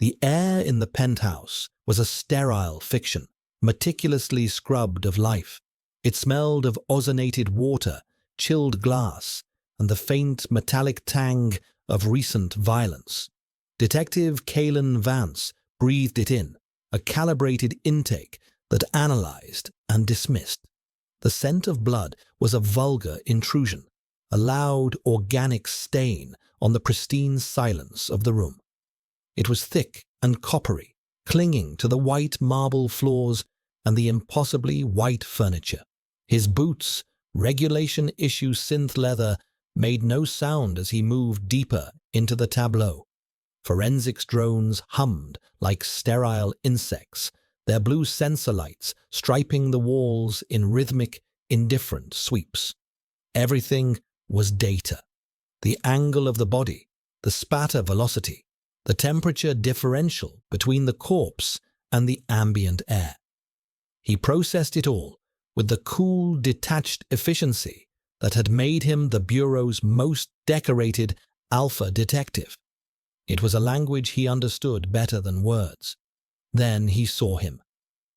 The air in the penthouse was a sterile fiction, meticulously scrubbed of life. It smelled of ozonated water, chilled glass, and the faint metallic tang of recent violence. Detective Kalen Vance breathed it in, a calibrated intake that analyzed and dismissed. The scent of blood was a vulgar intrusion, a loud, organic stain on the pristine silence of the room. It was thick and coppery, clinging to the white marble floors and the impossibly white furniture. His boots, regulation-issue synth leather, made no sound as he moved deeper into the tableau. Forensics drones hummed like sterile insects, their blue sensor lights striping the walls in rhythmic, indifferent sweeps. Everything was data. The angle of the body, the spatter velocity, the temperature differential between the corpse and the ambient air. He processed it all with the cool, detached efficiency that had made him the Bureau's most decorated alpha detective. It was a language he understood better than words. Then he saw him,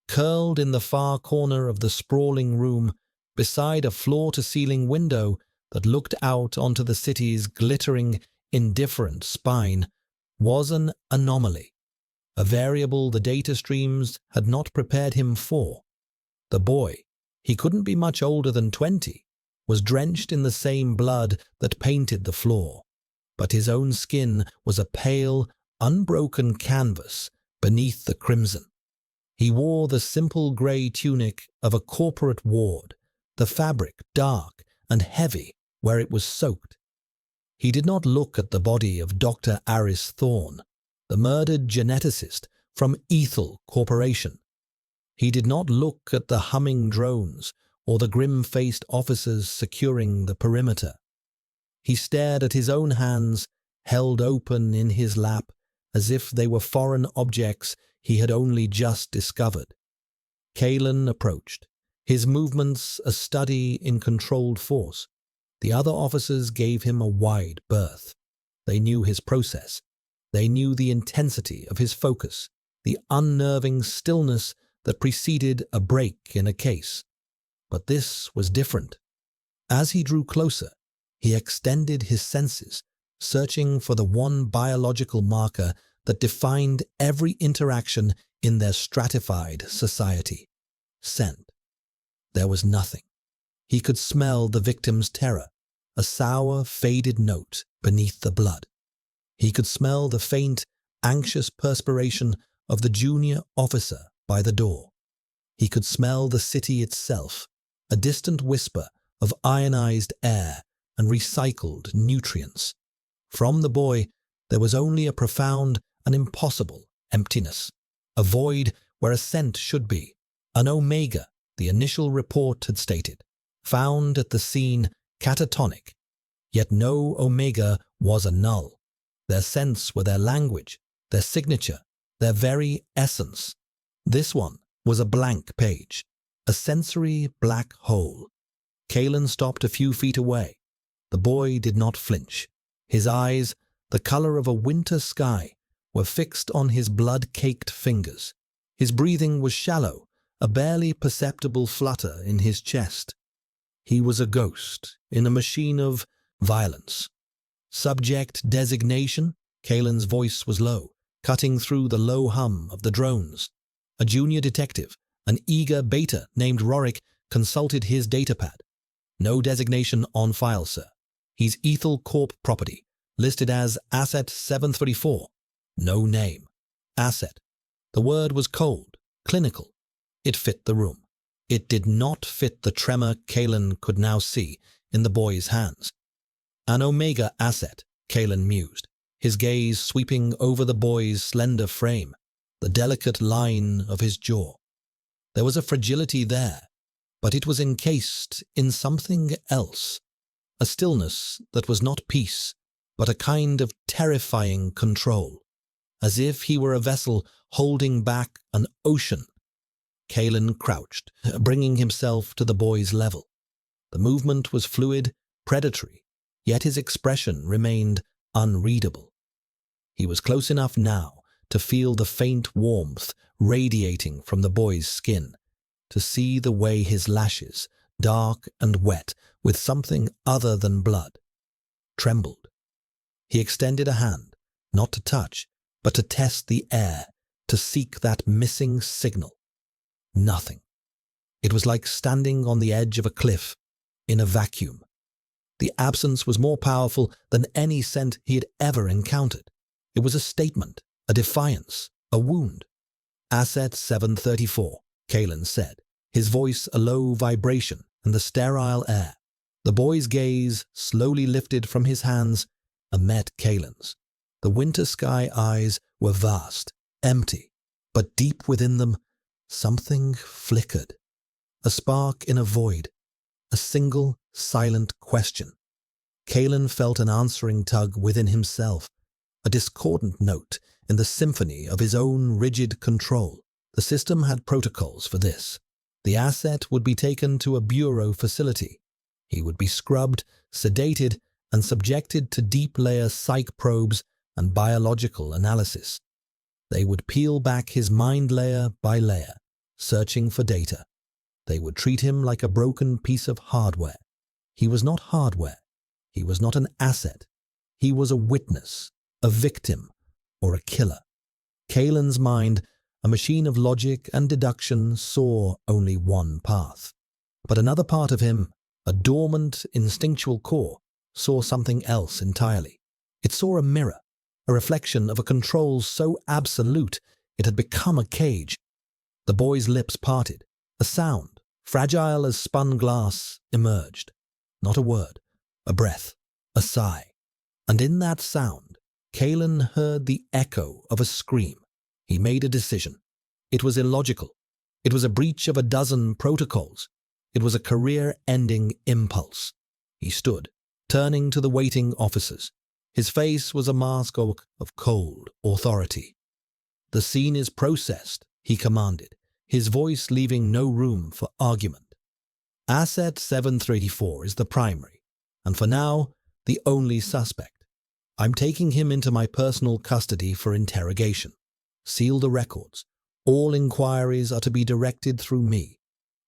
curled in the far corner of the sprawling room beside a floor-to-ceiling window that looked out onto the city's glittering, indifferent spine, was an anomaly, a variable the data streams had not prepared him for. The boy, he couldn't be much older than 20, was drenched in the same blood that painted the floor, but his own skin was a pale, unbroken canvas beneath the crimson. He wore the simple grey tunic of a corporate ward, the fabric dark and heavy where it was soaked. He did not look at the body of Dr. Aris Thorne, the murdered geneticist from Ethel Corporation. He did not look at the humming drones or the grim-faced officers securing the perimeter. He stared at his own hands, held open in his lap, as if they were foreign objects he had only just discovered. Kalen approached, his movements a study in controlled force. The other officers gave him a wide berth. They knew his process. They knew the intensity of his focus, the unnerving stillness that preceded a break in a case. But this was different. As he drew closer, he extended his senses, searching for the one biological marker that defined every interaction in their stratified society: scent. There was nothing. He could smell the victim's terror, a sour, faded note beneath the blood. He could smell the faint, anxious perspiration of the junior officer by the door. He could smell the city itself, a distant whisper of ionized air and recycled nutrients. From the boy, there was only a profound and impossible emptiness, a void where a scent should be, an omega, the initial report had stated, found at the scene catatonic. Yet no omega was a null. Their scents were their language, their signature, their very essence. This one was a blank page, a sensory black hole. Kalen stopped a few feet away. The boy did not flinch. His eyes, the color of a winter sky, were fixed on his blood-caked fingers. His breathing was shallow, a barely perceptible flutter in his chest. He was a ghost in a machine of violence. Subject designation? Kalen's voice was low, cutting through the low hum of the drones. A junior detective, an eager beta named Rorik, consulted his datapad. No designation on file, sir. He's Ethel Corp property, listed as Asset 734. No name. Asset. The word was cold, clinical. It fit the room. It did not fit the tremor Kalen could now see in the boy's hands. An Omega asset, Kalen mused, his gaze sweeping over the boy's slender frame, the delicate line of his jaw. There was a fragility there, but it was encased in something else, a stillness that was not peace, but a kind of terrifying control, as if he were a vessel holding back an ocean. Kalen crouched, bringing himself to the boy's level. The movement was fluid, predatory, yet his expression remained unreadable. He was close enough now to feel the faint warmth radiating from the boy's skin, to see the way his lashes, dark and wet with something other than blood, trembled. He extended a hand, not to touch, but to test the air, to seek that missing signal. Nothing. It was like standing on the edge of a cliff, in a vacuum. The absence was more powerful than any scent he had ever encountered. It was a statement, a defiance, a wound. Asset 734, Kalen said, his voice a low vibration in the sterile air. The boy's gaze slowly lifted from his hands and met Kalen's. The winter sky eyes were vast, empty, but deep within them, something flickered. A spark in a void, a single, silent question. Kalen felt an answering tug within himself, a discordant note in the symphony of his own rigid control. The system had protocols for this. The asset would be taken to a bureau facility. He would be scrubbed, sedated, and subjected to deep-layer psych probes and biological analysis. They would peel back his mind layer by layer, searching for data. They would treat him like a broken piece of hardware. He was not hardware. He was not an asset. He was a witness, a victim, or a killer. Kalen's mind, a machine of logic and deduction, saw only one path. But another part of him, a dormant, instinctual core, saw something else entirely. It saw a mirror, a reflection of a control so absolute it had become a cage. The boy's lips parted. A sound, fragile as spun glass, emerged. Not a word, a breath, a sigh. And in that sound, Kalen heard the echo of a scream. He made a decision. It was illogical. It was a breach of a dozen protocols. It was a career-ending impulse. He stood, turning to the waiting officers. His face was a mask of cold authority. "The scene is processed," he commanded, his voice leaving no room for argument. Asset 734 is the primary, and for now, the only suspect. I'm taking him into my personal custody for interrogation. Seal the records. All inquiries are to be directed through me.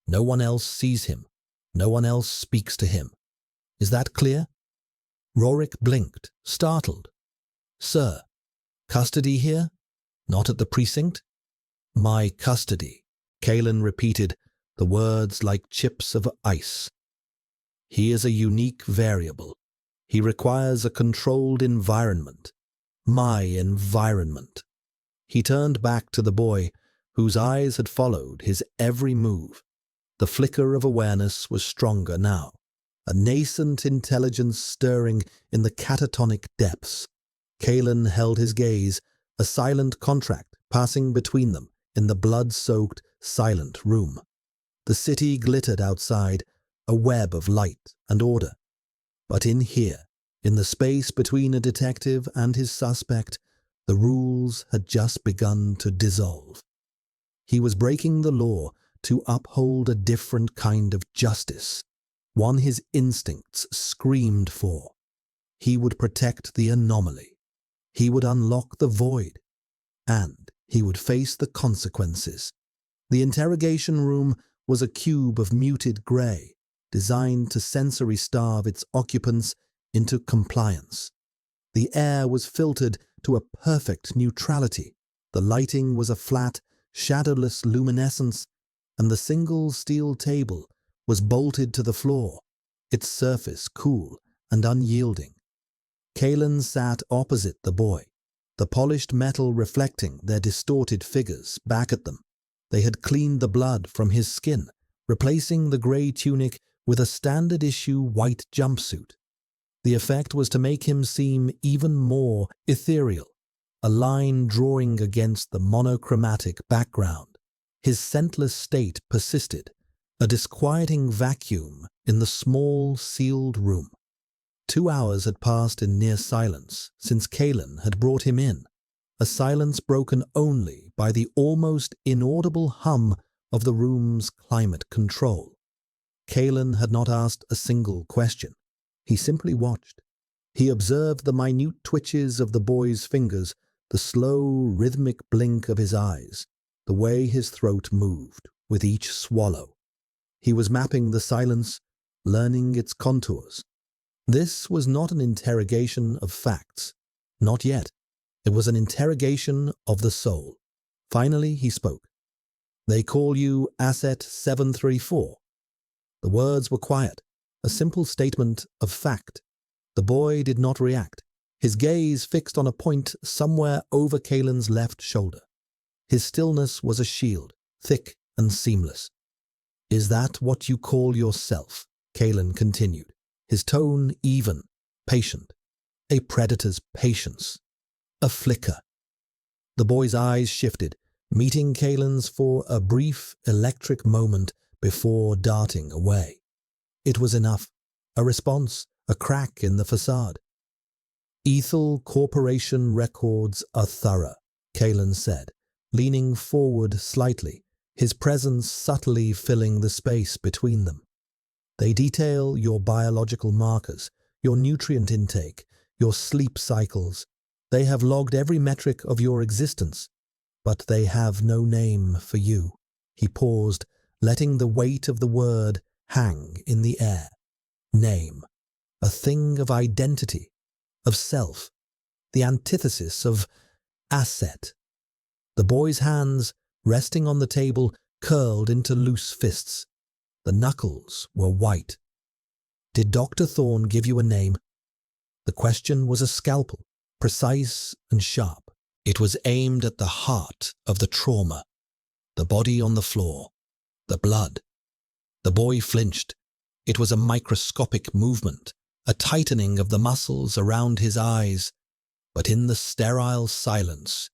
No one else sees him. No one else speaks to him. Is that clear? Rorik blinked, startled. "Sir, custody here? Not at the precinct?" "My custody," Kalen repeated, the words like chips of ice. "He is a unique variable. He requires a controlled environment. My environment." He turned back to the boy, whose eyes had followed his every move. The flicker of awareness was stronger now, a nascent intelligence stirring in the catatonic depths. Kalen held his gaze, a silent contract passing between them in the blood-soaked, silent room. The city glittered outside, a web of light and order. But in here, in the space between a detective and his suspect, the rules had just begun to dissolve. He was breaking the law to uphold a different kind of justice, one his instincts screamed for. He would protect the anomaly. He would unlock the void. And he would face the consequences. The interrogation room was a cube of muted grey, designed to sensory starve its occupants into compliance. The air was filtered to a perfect neutrality. The lighting was a flat, shadowless luminescence, and the single steel table was bolted to the floor, its surface cool and unyielding. Kalen sat opposite the boy, the polished metal reflecting their distorted figures back at them. They had cleaned the blood from his skin, replacing the grey tunic with a standard-issue white jumpsuit. The effect was to make him seem even more ethereal, a line drawing against the monochromatic background. His scentless state persisted, a disquieting vacuum in the small, sealed room. 2 hours had passed in near silence since Kalen had brought him in, a silence broken only by the almost inaudible hum of the room's climate control. Kalen had not asked a single question. He simply watched. He observed the minute twitches of the boy's fingers The slow, rhythmic blink of his eyes, the way his throat moved with each swallow. He was mapping the silence, learning its contours. This was not an interrogation of facts. Not yet. It was an interrogation of the soul. Finally, he spoke. "They call you Asset 734. The words were quiet, a simple statement of fact. The boy did not react, his gaze fixed on a point somewhere over Kalen's left shoulder. His stillness was a shield, thick and seamless. "Is that what you call yourself?" Kalen continued, his tone even, patient. A predator's patience. A flicker. The boy's eyes shifted, meeting Kalen's for a brief, electric moment before darting away. It was enough. A response, a crack in the facade. "Ethel Corporation records are thorough," Kalen said, leaning forward slightly, his presence subtly filling the space between them. "They detail your biological markers, your nutrient intake, your sleep cycles. They have logged every metric of your existence, but they have no name for you." He paused, letting the weight of the word hang in the air. Name. A thing of identity, of self, the antithesis of asset. The boy's hands, resting on the table, curled into loose fists. The knuckles were white. "Did Dr. Thorne give you a name?" The question was a scalpel, precise and sharp. It was aimed at the heart of the trauma. The body on the floor. The blood. The boy flinched. It was a microscopic movement, a tightening of the muscles around his eyes. But in the sterile silence,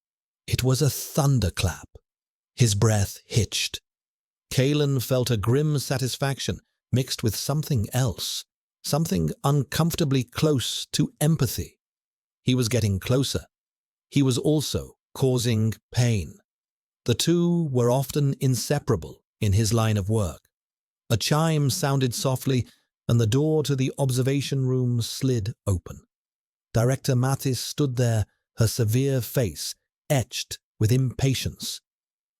it was a thunderclap. His breath hitched. Kalen felt a grim satisfaction mixed with something else, something uncomfortably close to empathy. He was getting closer. He was also causing pain. The two were often inseparable in his line of work. A chime sounded softly, and the door to the observation room slid open. Director Mathis stood there, her severe face etched with impatience.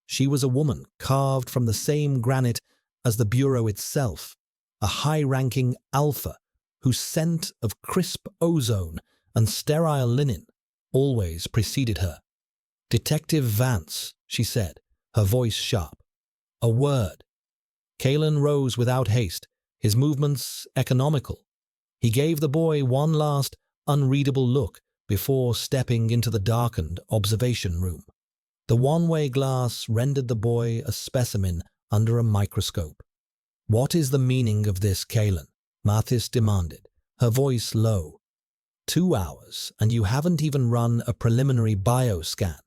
She was a woman carved from the same granite as the bureau itself, a high-ranking alpha whose scent of crisp ozone and sterile linen always preceded her. "Detective Vance," she said, her voice sharp. "A word." Kalen rose without haste, his movements economical. He gave the boy one last, unreadable look before stepping into the darkened observation room. The one-way glass rendered the boy a specimen under a microscope. "What is the meaning of this, Kalen?" Mathis demanded, her voice low. 2 hours, and you haven't even run a preliminary bioscan.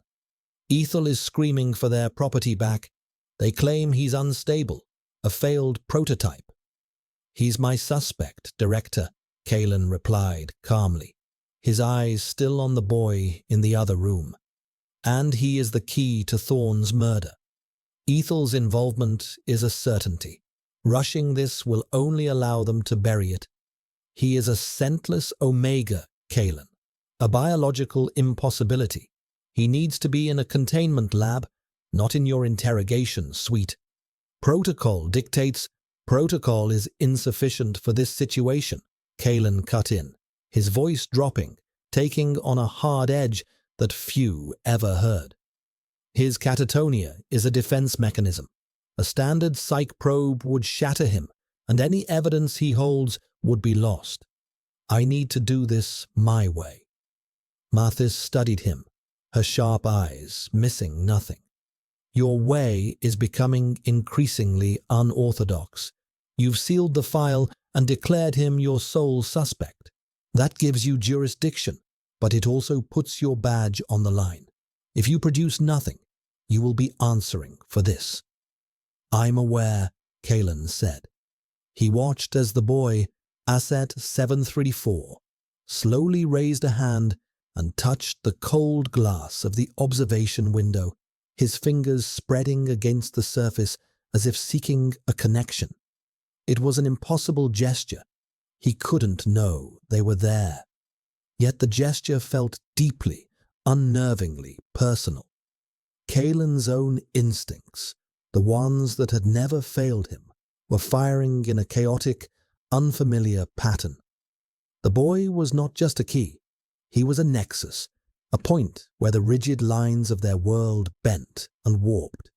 Ethel is screaming for their property back. They claim he's unstable, a failed prototype. "He's my suspect, Director," Kalen replied calmly, his eyes still on the boy in the other room. "And he is the key to Thorne's murder. Ethel's involvement is a certainty. Rushing this will only allow them to bury it. He is a scentless Omega, Kalen, a biological impossibility. He needs to be in a containment lab, not in your interrogation suite. Protocol dictates. Protocol is insufficient for this situation," Kalen cut in, his voice dropping, taking on a hard edge that few ever heard. "His catatonia is a defense mechanism. A standard psych probe would shatter him, and any evidence he holds would be lost. I need to do this my way." Mathis studied him, her sharp eyes missing nothing. "Your way is becoming increasingly unorthodox. You've sealed the file and declared him your sole suspect. That gives you jurisdiction, but it also puts your badge on the line. If you produce nothing, you will be answering for this." "I'm aware," Kalen said. He watched as the boy, Asset 734, slowly raised a hand and touched the cold glass of the observation window, his fingers spreading against the surface as if seeking a connection. It was an impossible gesture. He couldn't know they were there. Yet the gesture felt deeply, unnervingly personal. Kalen's own instincts, the ones that had never failed him, were firing in a chaotic, unfamiliar pattern. The boy was not just a key. He was a nexus, a point where the rigid lines of their world bent and warped,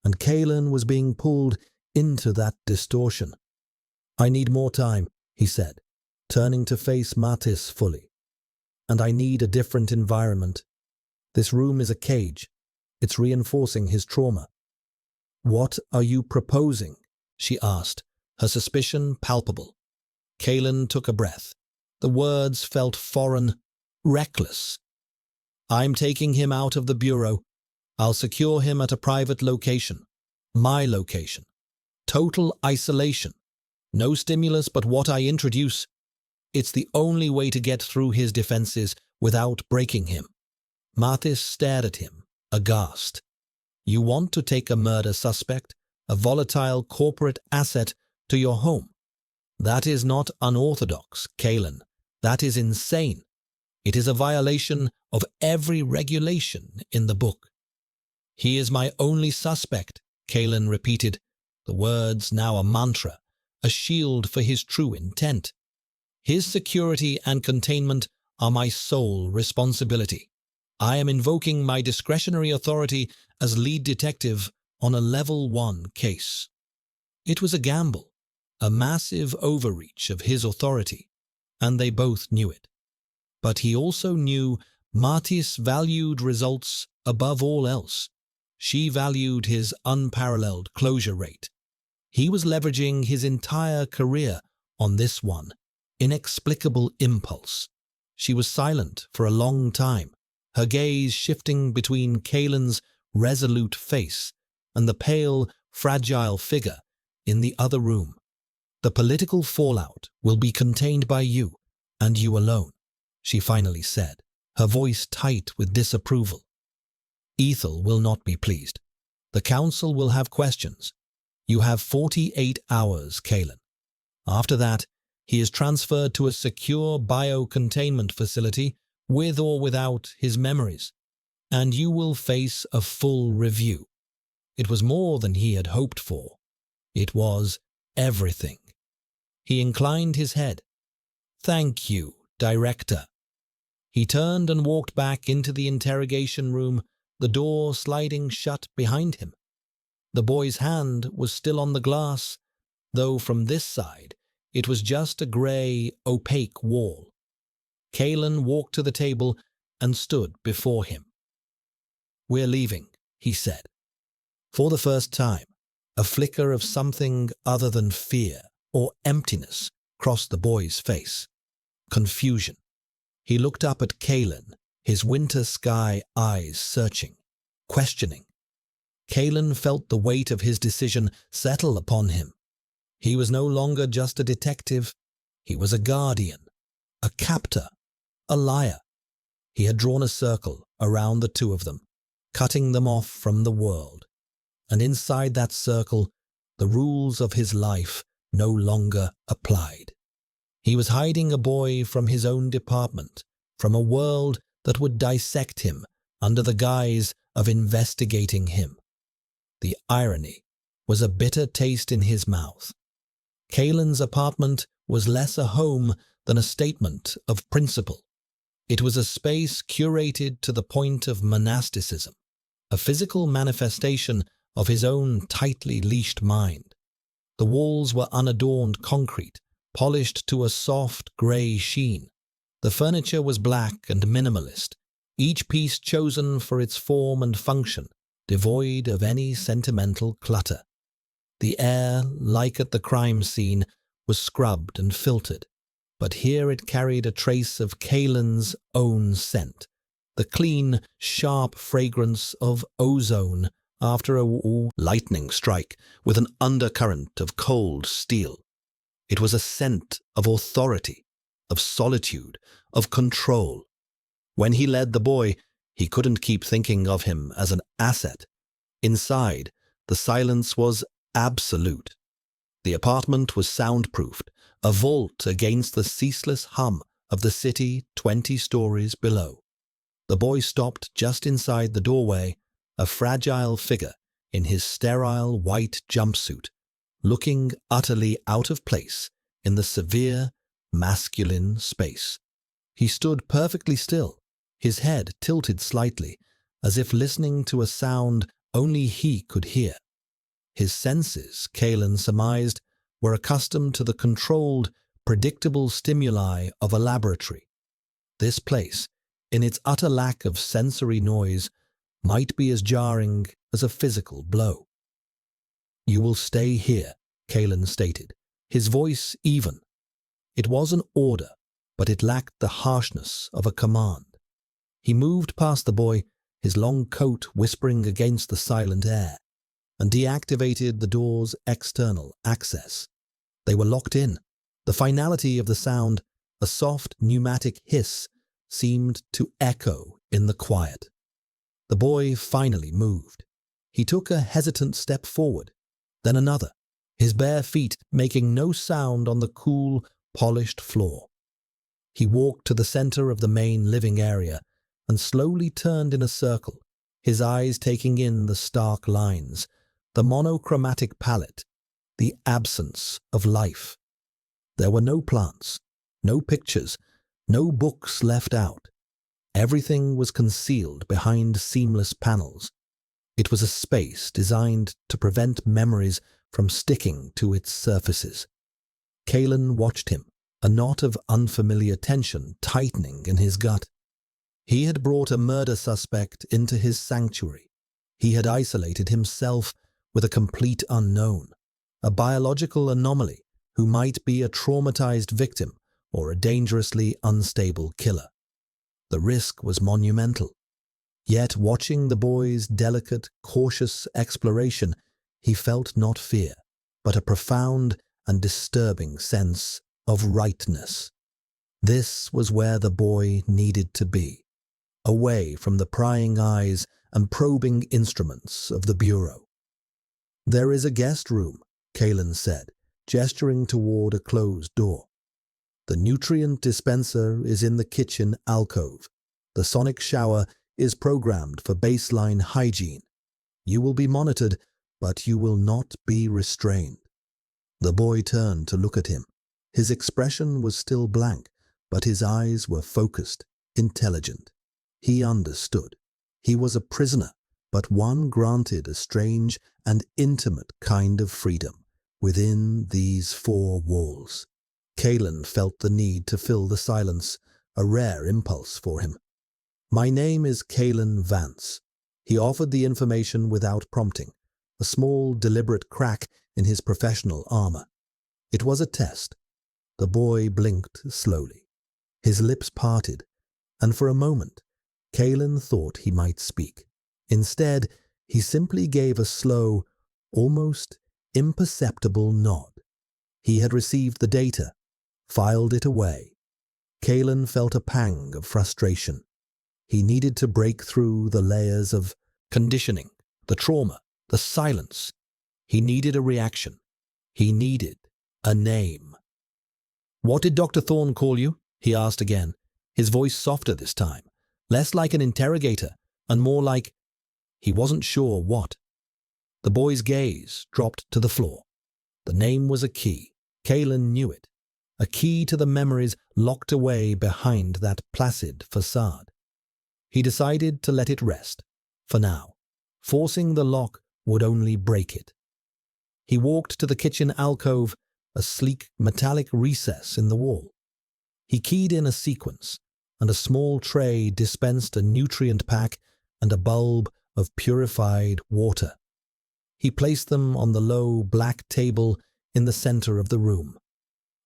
and Kalen was being pulled into that distortion. "I need more time," he said, turning to face Mattis fully. "And I need a different environment. This room is a cage. It's reinforcing his trauma." "What are you proposing?" she asked, her suspicion palpable. Kalen took a breath. The words felt foreign, reckless. "I'm taking him out of the bureau. I'll secure him at a private location. My location. Total isolation. No stimulus but what I introduce. It's the only way to get through his defenses without breaking him." Mattis stared at him, aghast. "You want to take a murder suspect, a volatile corporate asset, to your home? That is not unorthodox, Kalen. That is insane. It is a violation of every regulation in the book." "He is my only suspect," Kalen repeated, the words now a mantra, a shield for his true intent. "His security and containment are my sole responsibility. I am invoking my discretionary authority as lead detective on a level 1 case." It was a gamble, a massive overreach of his authority, and they both knew it. But he also knew Mattis valued results above all else. She valued his unparalleled closure rate. He was leveraging his entire career on this one inexplicable impulse. She was silent for a long time, her gaze shifting between Kalen's resolute face and the pale, fragile figure in the other room. "The political fallout will be contained by you, and you alone," she finally said, her voice tight with disapproval. "Ethel will not be pleased. The council will have questions. You have 48 hours, Kalen. After that, he is transferred to a secure biocontainment facility with or without his memories, and you will face a full review." It was more than he had hoped for. It was everything. He inclined his head. "Thank you, Director." He turned and walked back into the interrogation room, the door sliding shut behind him. The boy's hand was still on the glass, though from this side it was just a grey, opaque wall. Kalen walked to the table and stood before him. "We're leaving," he said. For the first time, a flicker of something other than fear or emptiness crossed the boy's face. Confusion. He looked up at Kalen, his winter sky eyes searching, questioning. Kalen felt the weight of his decision settle upon him. He was no longer just a detective. He was a guardian, a captor, a liar. He had drawn a circle around the two of them, cutting them off from the world. And inside that circle, the rules of his life no longer applied. He was hiding a boy from his own department, from a world that would dissect him under the guise of investigating him. The irony was a bitter taste in his mouth. Kalen's apartment was less a home than a statement of principle. It was a space curated to the point of monasticism, a physical manifestation of his own tightly leashed mind. The walls were unadorned concrete, polished to a soft grey sheen. The furniture was black and minimalist, each piece chosen for its form and function, devoid of any sentimental clutter. The air, like at the crime scene, was scrubbed and filtered, but here it carried a trace of Kalen's own scent, the clean, sharp fragrance of ozone after a lightning strike with an undercurrent of cold steel. It was a scent of authority, of solitude, of control. When he led the boy, he couldn't keep thinking of him as an asset. Inside, the silence was absolute. The apartment was soundproofed, a vault against the ceaseless hum of the city 20 stories below. The boy stopped just inside the doorway, a fragile figure in his sterile white jumpsuit, looking utterly out of place in the severe, masculine space. He stood perfectly still, his head tilted slightly, as if listening to a sound only he could hear. His senses, Kalen surmised, were accustomed to the controlled, predictable stimuli of a laboratory. This place, in its utter lack of sensory noise, might be as jarring as a physical blow. "You will stay here," Kalen stated, his voice even. It was an order, but it lacked the harshness of a command. He moved past the boy, his long coat whispering against the silent air, and deactivated the door's external access. They were locked in. The finality of the sound, a soft pneumatic hiss, seemed to echo in the quiet. The boy finally moved. He took a hesitant step forward, then another, his bare feet making no sound on the cool, polished floor. He walked to the center of the main living area and slowly turned in a circle, his eyes taking in the stark lines, the monochromatic palette, the absence of life. There were no plants, no pictures, no books left out. Everything was concealed behind seamless panels. It was a space designed to prevent memories from sticking to its surfaces. Kalen watched him, a knot of unfamiliar tension tightening in his gut. He had brought a murder suspect into his sanctuary. He had isolated himself with a complete unknown, a biological anomaly who might be a traumatized victim or a dangerously unstable killer. The risk was monumental. Yet watching the boy's delicate, cautious exploration, he felt not fear, but a profound and disturbing sense of rightness. This was where the boy needed to be, away from the prying eyes and probing instruments of the bureau. "There is a guest room," Kalen said, gesturing toward a closed door. "The nutrient dispenser is in the kitchen alcove. The sonic shower is programmed for baseline hygiene. You will be monitored, but you will not be restrained." The boy turned to look at him. His expression was still blank, but his eyes were focused, intelligent. He understood. He was a prisoner, but one granted a strange and intimate kind of freedom within these four walls. Kalen felt the need to fill the silence, a rare impulse for him. "My name is Kalen Vance." He offered the information without prompting, a small, deliberate crack in his professional armor. It was a test. The boy blinked slowly. His lips parted, and for a moment, Kalen thought he might speak. Instead, he simply gave a slow, almost imperceptible nod. He had received the data, filed it away. Kalen felt a pang of frustration. He needed to break through the layers of conditioning, the trauma, the silence. He needed a reaction. He needed a name. "What did Dr. Thorne call you?" he asked again, his voice softer this time, less like an interrogator and more like he wasn't sure what. The boy's gaze dropped to the floor. The name was a key. Kalen knew it. A key to the memories locked away behind that placid facade. He decided to let it rest, for now. Forcing the lock would only break it. He walked to the kitchen alcove, a sleek metallic recess in the wall. He keyed in a sequence, and a small tray dispensed a nutrient pack and a bulb of purified water. He placed them on the low black table in the center of the room.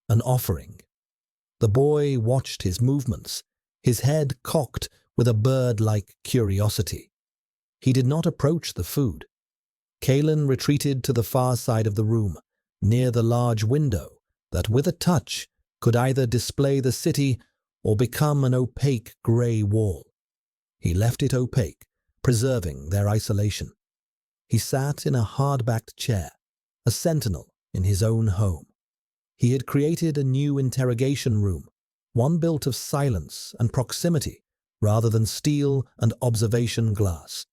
An offering. The boy watched his movements, his head cocked with a bird-like curiosity. He did not approach the food. Kalen retreated to the far side of the room, near the large window that, with a touch, could either display the city or become an opaque gray wall. He left it opaque, preserving their isolation. He sat in a hard-backed chair, a sentinel in his own home. He had created a new interrogation room, one built of silence and proximity rather than steel and observation glass.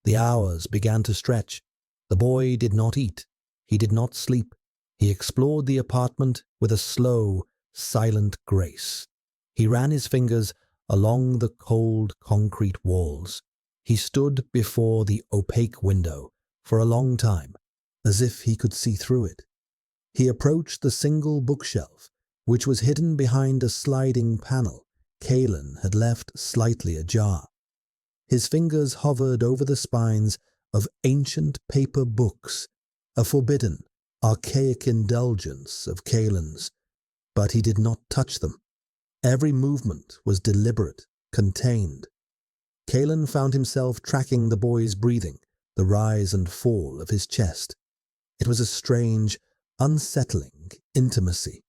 The hours began to stretch. The boy did not eat. He did not sleep. He explored the apartment with a slow, silent grace. He ran his fingers along the cold concrete walls. He stood before the opaque window for a long time, as if he could see through it. He approached the single bookshelf, which was hidden behind a sliding panel Kalen had left slightly ajar. His fingers hovered over the spines of ancient paper books, a forbidden, archaic indulgence of Kalen's, but he did not touch them. Every movement was deliberate, contained. Kalen found himself tracking the boy's breathing, the rise and fall of his chest. It was a strange, unsettling intimacy.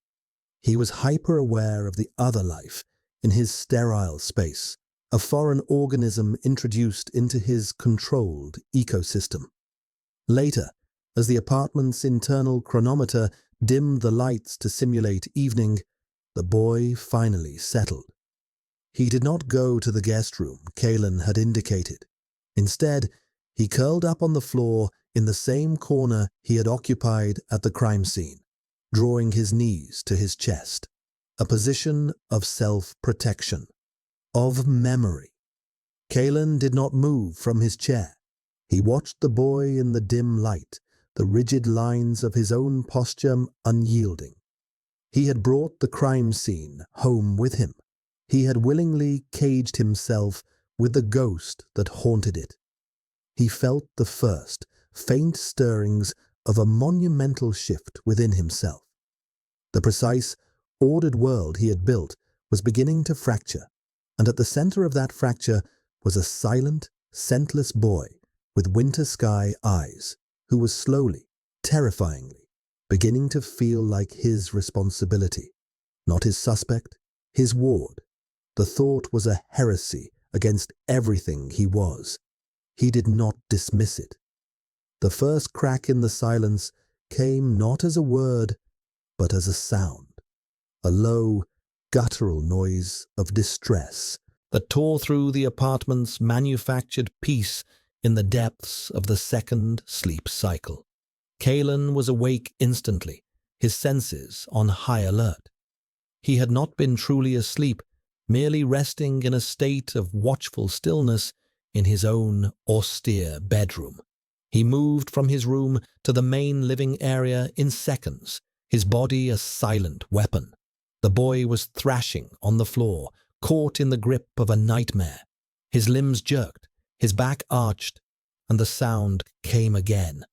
He was hyper-aware of the other life in his sterile space, a foreign organism introduced into his controlled ecosystem. Later, as the apartment's internal chronometer dimmed the lights to simulate evening, the boy finally settled. He did not go to the guest room Kalen had indicated. Instead, he curled up on the floor in the same corner he had occupied at the crime scene, drawing his knees to his chest, a position of self-protection, of memory. Kalen did not move from his chair. He watched the boy in the dim light, the rigid lines of his own posture unyielding. He had brought the crime scene home with him. He had willingly caged himself with the ghost that haunted it. He felt the first, faint stirrings of a monumental shift within himself. The precise, ordered world he had built was beginning to fracture, and at the center of that fracture was a silent, scentless boy with winter sky eyes, who was slowly, terrifyingly, beginning to feel like his responsibility, not his suspect, his ward. The thought was a heresy against everything he was. He did not dismiss it. The first crack in the silence came not as a word, but as a sound, a low, guttural noise of distress that tore through the apartment's manufactured peace in the depths of the second sleep cycle. Kalen was awake instantly, his senses on high alert. He had not been truly asleep, merely resting in a state of watchful stillness in his own austere bedroom. He moved from his room to the main living area in seconds, his body a silent weapon. The boy was thrashing on the floor, caught in the grip of a nightmare. His limbs jerked, his back arched, and the sound came again,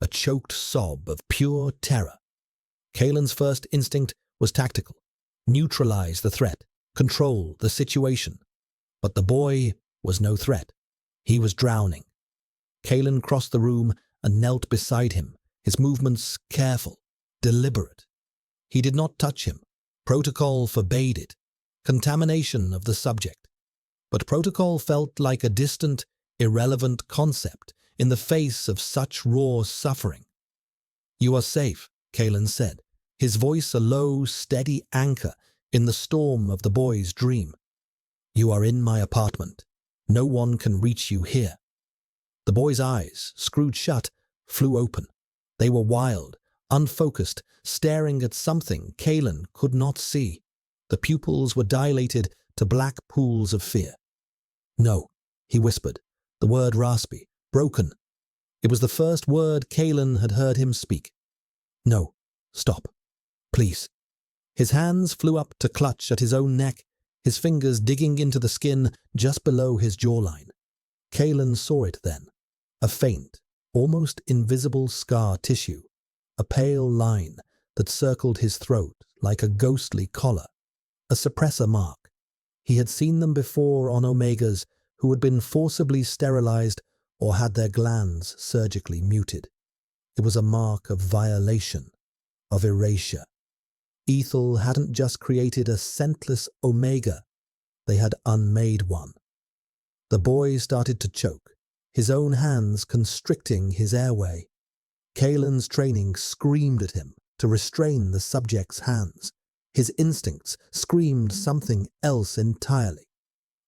a choked sob of pure terror. Kalen's first instinct was tactical: neutralize the threat, control the situation. But the boy was no threat. He was drowning. Kalen crossed the room and knelt beside him, his movements careful, deliberate. He did not touch him. Protocol forbade it. Contamination of the subject. But protocol felt like a distant, irrelevant concept in the face of such raw suffering. "You are safe," Kalen said, his voice a low, steady anchor in the storm of the boy's dream. "You are in my apartment. No one can reach you here." The boy's eyes, screwed shut, flew open. They were wild, unfocused, staring at something Kalen could not see. The pupils were dilated to black pools of fear. "No," he whispered, the word raspy, broken. It was the first word Kalen had heard him speak. "No, stop, please." His hands flew up to clutch at his own neck, his fingers digging into the skin just below his jawline. Kalen saw it then, a faint, almost invisible scar tissue, a pale line that circled his throat like a ghostly collar, a suppressor mark. He had seen them before on Omegas who had been forcibly sterilized or had their glands surgically muted. It was a mark of violation, of erasure. Ethel hadn't just created a scentless Omega, they had unmade one. The boy started to choke, his own hands constricting his airway. Kalen's training screamed at him to restrain the subject's hands. His instincts screamed something else entirely.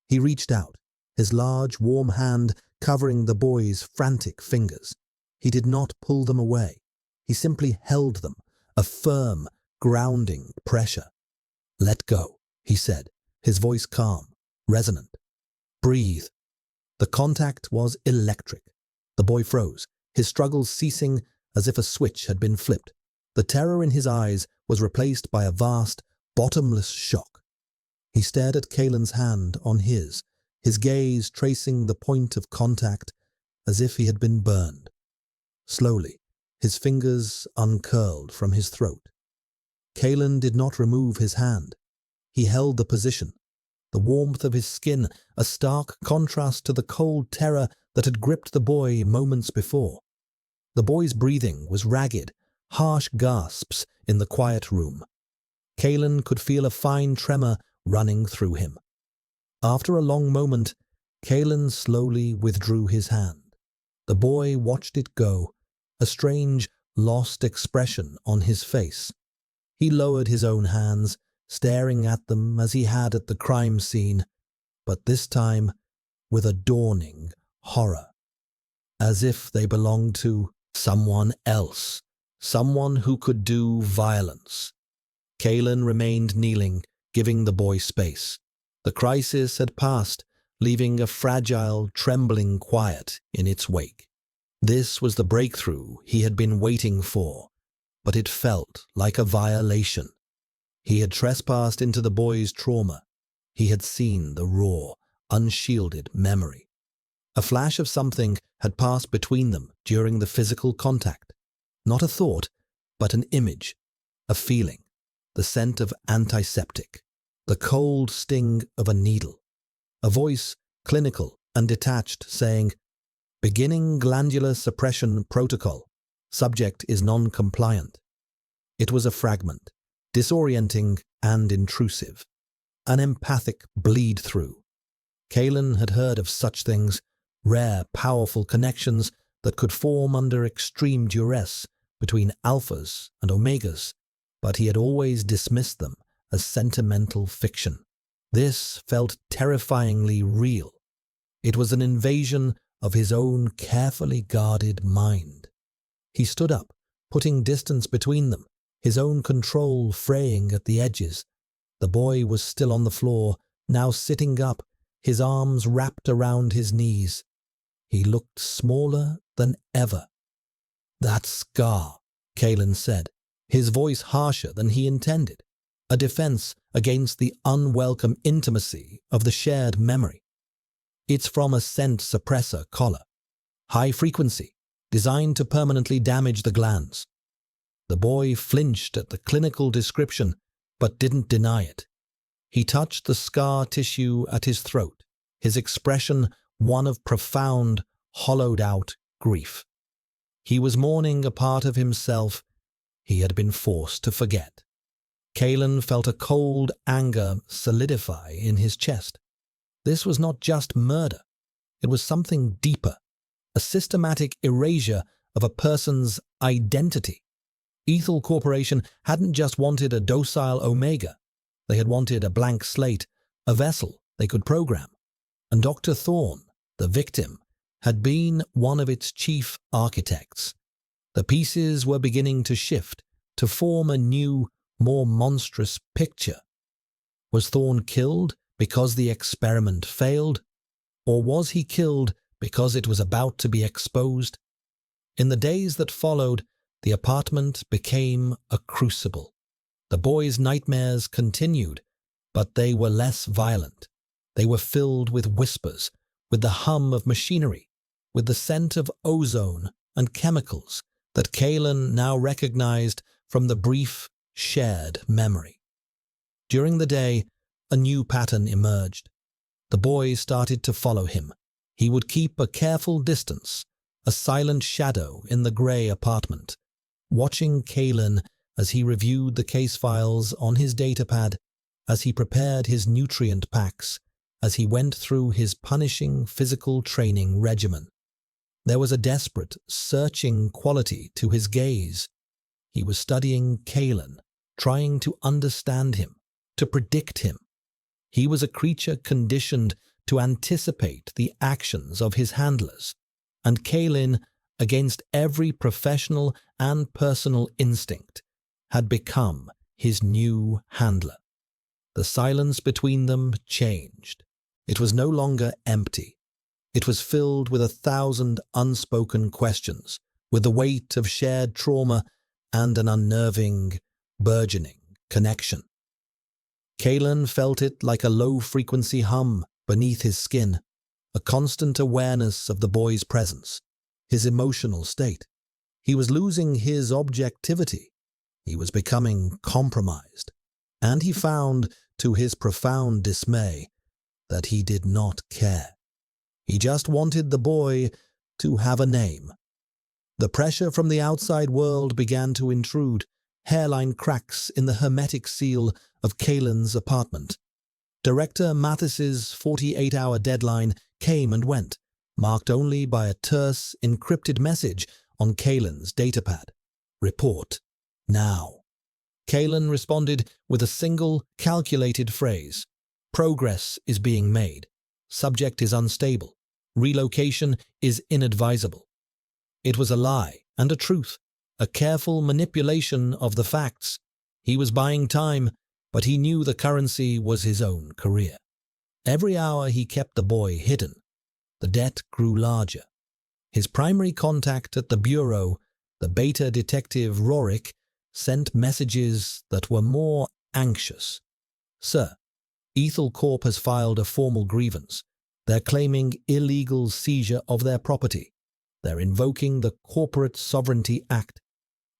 He reached out, his large, warm hand covering the boy's frantic fingers. He did not pull them away. He simply held them, a firm, grounding pressure. "Let go," he said, his voice calm, resonant. "Breathe." The contact was electric. The boy froze, his struggles ceasing as if a switch had been flipped. The terror in his eyes was replaced by a vast, bottomless shock. He stared at Kalen's hand on his gaze tracing the point of contact as if he had been burned. Slowly, his fingers uncurled from his throat. Kalen did not remove his hand. He held the position, the warmth of his skin a stark contrast to the cold terror that had gripped the boy moments before. The boy's breathing was ragged, harsh gasps in the quiet room. Kalen could feel a fine tremor running through him. After a long moment, Kalen slowly withdrew his hand. The boy watched it go, a strange, lost expression on his face. He lowered his own hands, staring at them as he had at the crime scene, but this time with a dawning horror, as if they belonged to someone else, someone who could do violence. Kalen remained kneeling, giving the boy space. The crisis had passed, leaving a fragile, trembling quiet in its wake. This was the breakthrough he had been waiting for, but it felt like a violation. He had trespassed into the boy's trauma. He had seen the raw, unshielded memory. A flash of something had passed between them during the physical contact. Not a thought, but an image, a feeling, the scent of antiseptic, the cold sting of a needle. A voice, clinical and detached, saying, "Beginning glandular suppression protocol. Subject is non-compliant." It was a fragment, disorienting and intrusive. An empathic bleed-through. Kalen had heard of such things, rare, powerful connections that could form under extreme duress between alphas and omegas, but he had always dismissed them as sentimental fiction. This felt terrifyingly real. It was an invasion of his own carefully guarded mind. He stood up, putting distance between them, his own control fraying at the edges. The boy was still on the floor, now sitting up, his arms wrapped around his knees. He looked smaller than ever. "That scar," Kalen said, his voice harsher than he intended, a defense against the unwelcome intimacy of the shared memory. "It's from a scent suppressor collar. High frequency, designed to permanently damage the glands." The boy flinched at the clinical description, but didn't deny it. He touched the scar tissue at his throat, his expression one of profound, hollowed-out grief. He was mourning a part of himself he had been forced to forget. Kalen felt a cold anger solidify in his chest. This was not just murder. It was something deeper, a systematic erasure of a person's identity. Ethel Corporation hadn't just wanted a docile Omega. They had wanted a blank slate, a vessel they could program. And Dr. Thorne, the victim, had been one of its chief architects. The pieces were beginning to shift, to form a new, more monstrous picture. Was Thorne killed because the experiment failed? Or was he killed because it was about to be exposed? In the days that followed, the apartment became a crucible. The boy's nightmares continued, but they were less violent. They were filled with whispers, with the hum of machinery, with the scent of ozone and chemicals that Kalen now recognized from the brief, shared memory. During the day, a new pattern emerged. The boy started to follow him. He would keep a careful distance, a silent shadow in the grey apartment, watching Kalen as he reviewed the case files on his datapad, as he prepared his nutrient packs, as he went through his punishing physical training regimen. There was a desperate, searching quality to his gaze. He was studying Kalen, trying to understand him, to predict him. He was a creature conditioned to anticipate the actions of his handlers, and Kaelin, against every professional and personal instinct, had become his new handler. The silence between them changed. It was no longer empty. It was filled with 1,000 unspoken questions, with the weight of shared trauma and an unnerving, burgeoning connection. Kaelin felt it like a low-frequency hum beneath his skin, a constant awareness of the boy's presence, his emotional state. He was losing his objectivity. He was becoming compromised, and he found, to his profound dismay, that he did not care. He just wanted the boy to have a name. The pressure from the outside world began to intrude, hairline cracks in the hermetic seal of Kaelin's apartment. Director Mathis's 48-hour deadline came and went, marked only by a terse, encrypted message on Kaelin's datapad. Report now. Kaelin responded with a single, calculated phrase. Progress is being made. Subject is unstable. Relocation is inadvisable. It was a lie and a truth, a careful manipulation of the facts. He was buying time, but he knew the currency was his own career. Every hour he kept the boy hidden, the debt grew larger. His primary contact at the bureau, the beta detective Rorik, sent messages that were more anxious. Sir, Ethel Corp has filed a formal grievance. They're claiming illegal seizure of their property. They're invoking the Corporate Sovereignty Act.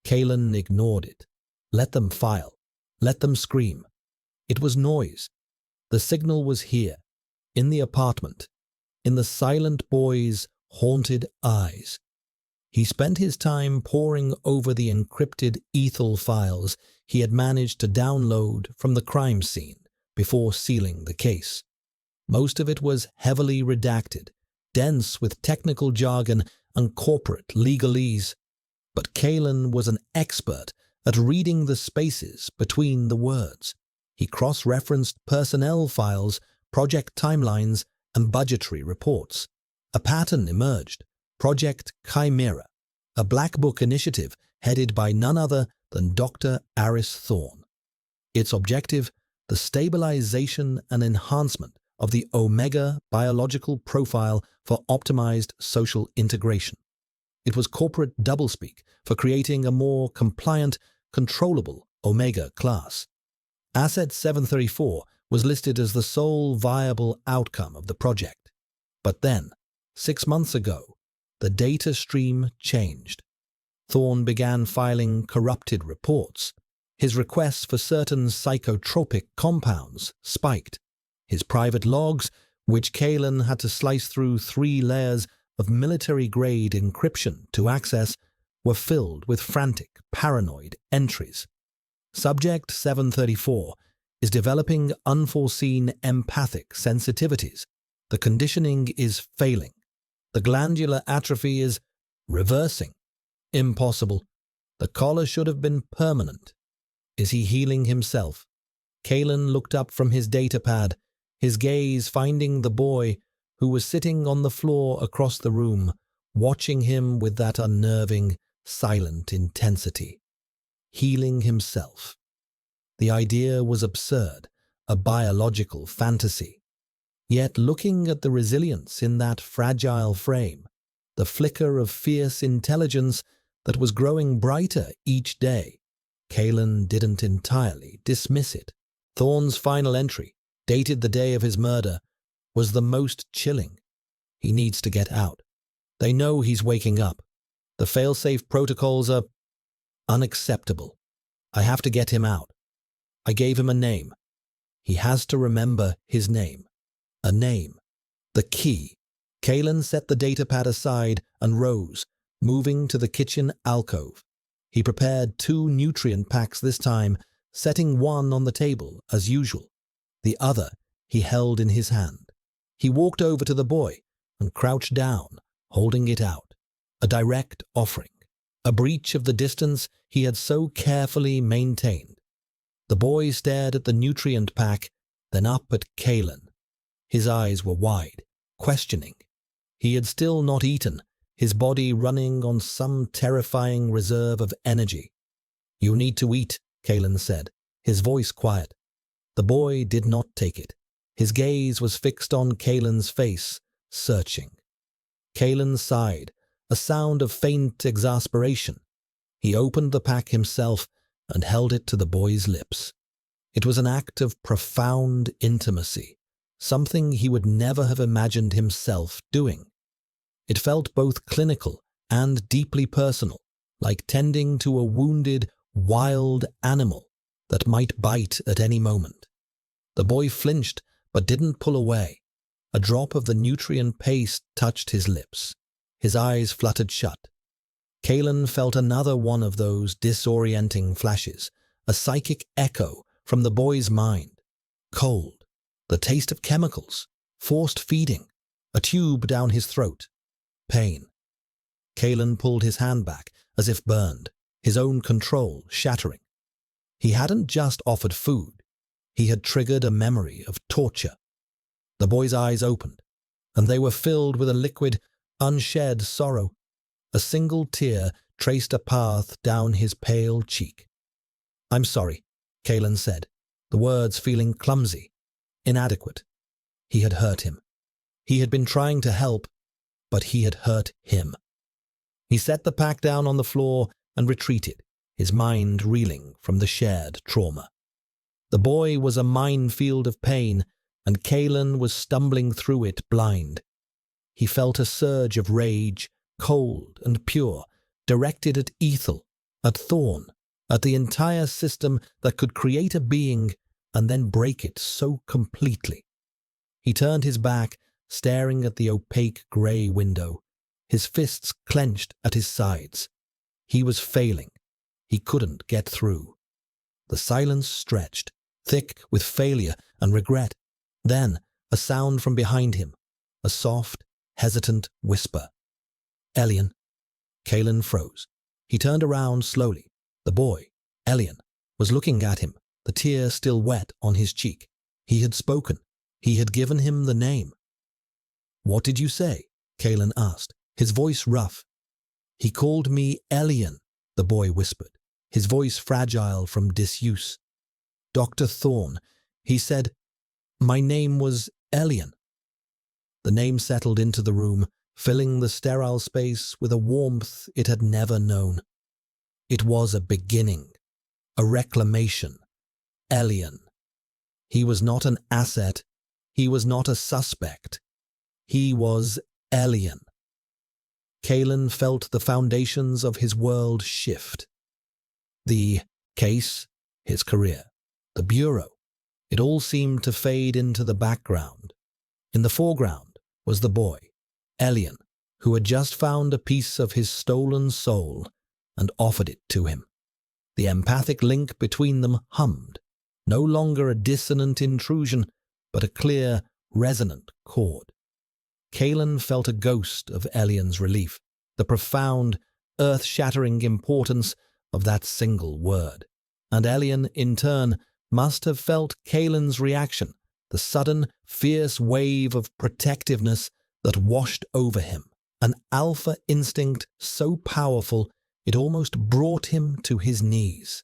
Kaelin ignored it. Let them file. Let them scream. It was noise. The signal was here, in the apartment, in the silent boy's haunted eyes. He spent his time poring over the encrypted Ethel files he had managed to download from the crime scene before sealing the case. Most of it was heavily redacted, dense with technical jargon and corporate legalese. But Kaelin was an expert at reading the spaces between the words. He cross-referenced personnel files, project timelines, and budgetary reports. A pattern emerged. Project Chimera, a Black Book initiative headed by none other than Dr. Aris Thorne. Its objective, the stabilization and enhancement of the Omega biological profile for optimized social integration. It was corporate doublespeak for creating a more compliant, controllable Omega class. Asset 734 was listed as the sole viable outcome of the project. But then, 6 months ago, the data stream changed. Thorne began filing corrupted reports. His requests for certain psychotropic compounds spiked. His private logs, which Kaelin had to slice through 3 layers of military-grade encryption to access, were filled with frantic, paranoid entries. Subject 734 is developing unforeseen empathic sensitivities. The conditioning is failing. The glandular atrophy is reversing. Impossible. The collar should have been permanent. Is he healing himself? Kaelin looked up from his datapad, his gaze finding the boy who was sitting on the floor across the room, watching him with that unnerving, silent intensity. Healing himself. The idea was absurd, a biological fantasy. Yet looking at the resilience in that fragile frame, the flicker of fierce intelligence that was growing brighter each day, Kaelin didn't entirely dismiss it. Thorne's final entry, dated the day of his murder, was the most chilling. He needs to get out. They know he's waking up. The failsafe protocols are unacceptable. I have to get him out. I gave him a name. He has to remember his name. A name. The key. Kaelin set the datapad aside and rose, moving to the kitchen alcove. He prepared 2 nutrient packs this time, setting one on the table as usual. The other he held in his hand. He walked over to the boy and crouched down, holding it out. A direct offering. A breach of the distance he had so carefully maintained. The boy stared at the nutrient pack, then up at Kaelin. His eyes were wide, questioning. He had still not eaten, his body running on some terrifying reserve of energy. "You need to eat," Kalen said, his voice quiet. The boy did not take it. His gaze was fixed on Kalen's face, searching. Kalen sighed, a sound of faint exasperation. He opened the pack himself and held it to the boy's lips. It was an act of profound intimacy, something he would never have imagined himself doing. It felt both clinical and deeply personal, like tending to a wounded, wild animal that might bite at any moment. The boy flinched but didn't pull away. A drop of the nutrient paste touched his lips. His eyes fluttered shut. Kalen felt another one of those disorienting flashes, a psychic echo from the boy's mind. Cold, the taste of chemicals, forced feeding, a tube down his throat. Pain. Kalen pulled his hand back, as if burned, his own control shattering. He hadn't just offered food. He had triggered a memory of torture. The boy's eyes opened, and they were filled with a liquid, unshed sorrow. A single tear traced a path down his pale cheek. "I'm sorry," Kalen said, the words feeling clumsy, inadequate. He had hurt him. He had been trying to help, but he had hurt him. He set the pack down on the floor and retreated, his mind reeling from the shared trauma. The boy was a minefield of pain, and Kalen was stumbling through it blind. He felt a surge of rage, cold and pure, directed at Ethel, at Thorn, at the entire system that could create a being and then break it so completely. He turned his back, staring at the opaque grey window, his fists clenched at his sides. He was failing. He couldn't get through. The silence stretched, thick with failure and regret. Then, a sound from behind him, a soft, hesitant whisper. "Elian." Kalen froze. He turned around slowly. The boy, Elian, was looking at him, the tear still wet on his cheek. He had spoken. He had given him the name. "What did you say?" Kalen asked, his voice rough. "He called me Elian," the boy whispered, his voice fragile from disuse. "Dr. Thorn, he said my name was Elian." The name settled into the room, filling the sterile space with a warmth it had never known. It was a beginning, a reclamation. Elian. He was not an asset. He was not a suspect. He was Elian. Kalen felt the foundations of his world shift. The case, his career, the bureau, it all seemed to fade into the background. In the foreground was the boy, Elian, who had just found a piece of his stolen soul and offered it to him. The empathic link between them hummed, no longer a dissonant intrusion, but a clear, resonant chord. Kalen felt a ghost of Elian's relief, the profound, earth-shattering importance of that single word. And Elian, in turn, must have felt Kalen's reaction, the sudden, fierce wave of protectiveness that washed over him, an alpha instinct so powerful it almost brought him to his knees.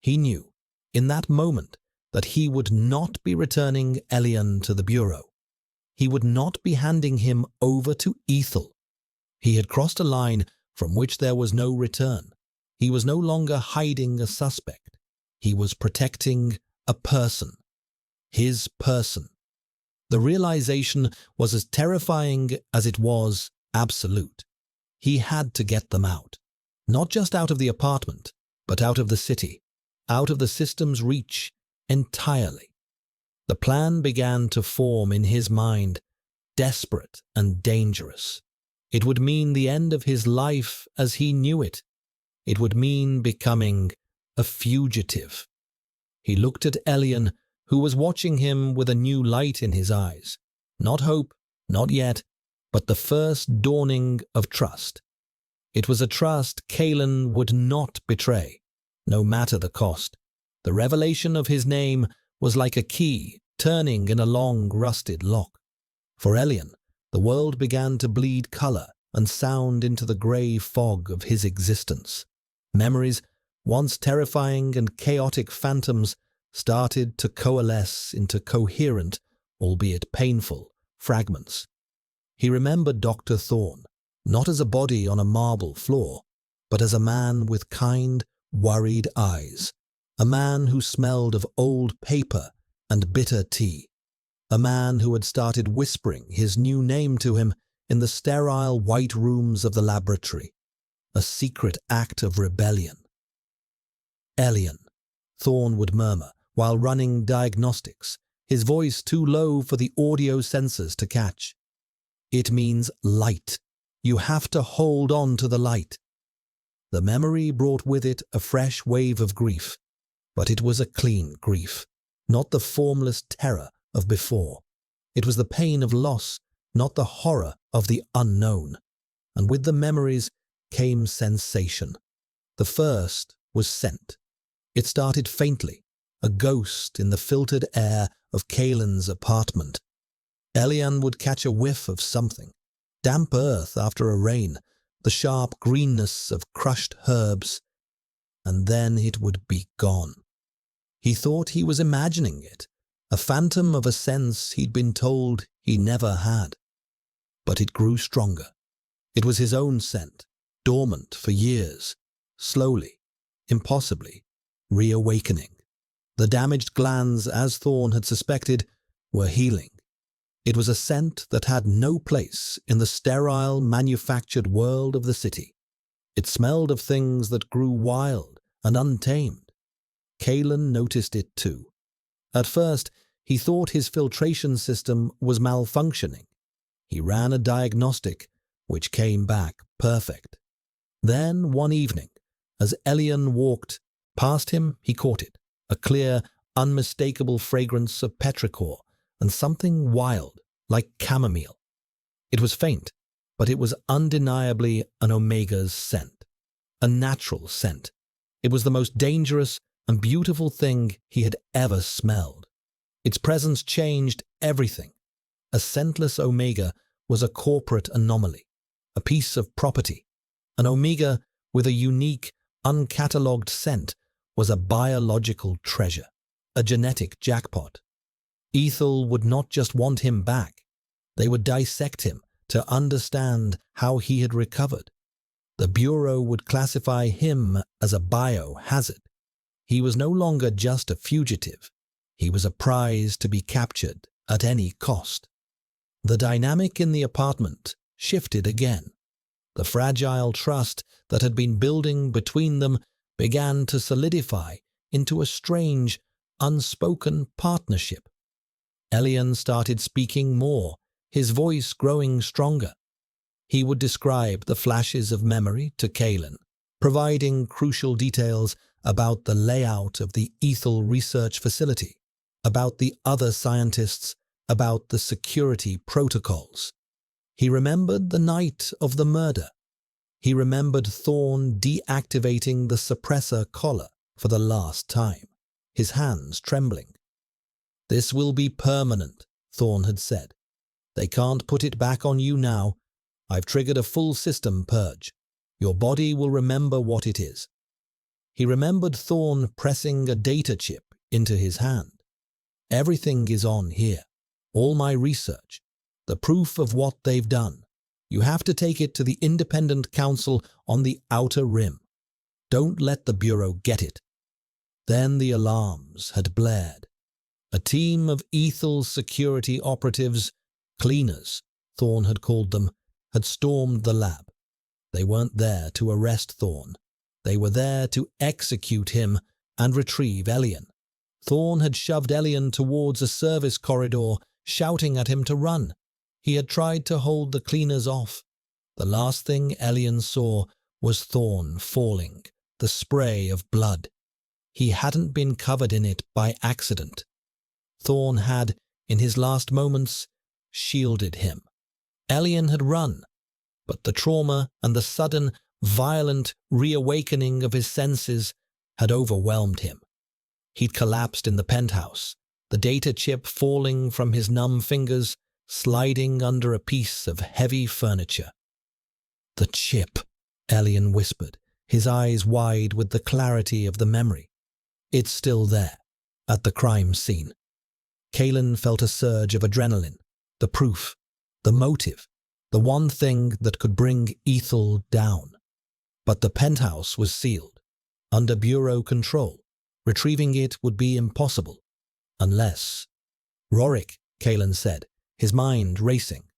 He knew, in that moment, that he would not be returning Elian to the bureau. He would not be handing him over to Ethel. He had crossed a line from which there was no return. He was no longer hiding a suspect. He was protecting a person. His person. The realization was as terrifying as it was absolute. He had to get them out. Not just out of the apartment, but out of the city, out of the system's reach entirely. The plan began to form in his mind, desperate and dangerous. It would mean the end of his life as he knew it. It would mean becoming a fugitive. He looked at Elian, who was watching him with a new light in his eyes. Not hope, not yet, but the first dawning of trust. It was a trust Kalen would not betray, no matter the cost. The revelation of his name was like a key turning in a long, rusted lock. For Elian, the world began to bleed color and sound into the grey fog of his existence. Memories, once terrifying and chaotic phantoms, started to coalesce into coherent, albeit painful, fragments. He remembered Dr. Thorne, not as a body on a marble floor, but as a man with kind, worried eyes, a man who smelled of old paper and bitter tea, a man who had started whispering his new name to him in the sterile white rooms of the laboratory, a secret act of rebellion. Elian, Thorne would murmur while running diagnostics, his voice too low for the audio sensors to catch. It means light. You have to hold on to the light. The memory brought with it a fresh wave of grief, but it was a clean grief, not the formless terror of before. It was the pain of loss, not the horror of the unknown. And with the memories came sensation. The first was scent. It started faintly, a ghost in the filtered air of Kaelin's apartment. Elian would catch a whiff of something, damp earth after a rain, the sharp greenness of crushed herbs, and then it would be gone. He thought he was imagining it, a phantom of a sense he'd been told he never had. But it grew stronger. It was his own scent, dormant for years, slowly, impossibly, reawakening. The damaged glands, as Thorne had suspected, were healing. It was a scent that had no place in the sterile, manufactured world of the city. It smelled of things that grew wild and untamed. Kaelin noticed it too. At first, he thought his filtration system was malfunctioning. He ran a diagnostic, which came back perfect. Then, one evening, as Elian walked past him, he caught it, a clear, unmistakable fragrance of petrichor and something wild, like chamomile. It was faint, but it was undeniably an Omega's scent, a natural scent. It was the most dangerous and beautiful thing he had ever smelled. Its presence changed everything. A scentless Omega was a corporate anomaly, a piece of property. An Omega with a unique, uncatalogued scent was a biological treasure, a genetic jackpot. Ethel would not just want him back. They would dissect him to understand how he had recovered. The Bureau would classify him as a biohazard. He was no longer just a fugitive. He was a prize to be captured at any cost. The dynamic in the apartment shifted again. The fragile trust that had been building between them began to solidify into a strange, unspoken partnership. Elian started speaking more, his voice growing stronger. He would describe the flashes of memory to Kaelin, providing crucial details about the layout of the Ethel research facility, about the other scientists, about the security protocols. He remembered the night of the murder. He remembered Thorne deactivating the suppressor collar for the last time, his hands trembling. "This will be permanent," Thorne had said. "They can't put it back on you now. I've triggered a full system purge. Your body will remember what it is." He remembered Thorne pressing a data chip into his hand. "Everything is on here. All my research. The proof of what they've done. You have to take it to the independent council on the outer rim. Don't let the Bureau get it." Then the alarms had blared. A team of Ethel's security operatives, cleaners, Thorne had called them, had stormed the lab. They weren't there to arrest Thorne. They were there to execute him and retrieve Elian. Thorne had shoved Elian towards a service corridor, shouting at him to run. He had tried to hold the cleaners off. The last thing Elian saw was Thorne falling, the spray of blood. He hadn't been covered in it by accident. Thorne had, in his last moments, shielded him. Elian had run, but the trauma and the sudden, violent reawakening of his senses had overwhelmed him. He'd collapsed in the penthouse, the data chip falling from his numb fingers, sliding under a piece of heavy furniture. "The chip," Elian whispered, his eyes wide with the clarity of the memory. "It's still there, at the crime scene." Kalen felt a surge of adrenaline, the proof, the motive, the one thing that could bring Ethel down. But the penthouse was sealed, under bureau control. Retrieving it would be impossible, unless... "Rorik," Kalen said, his mind racing.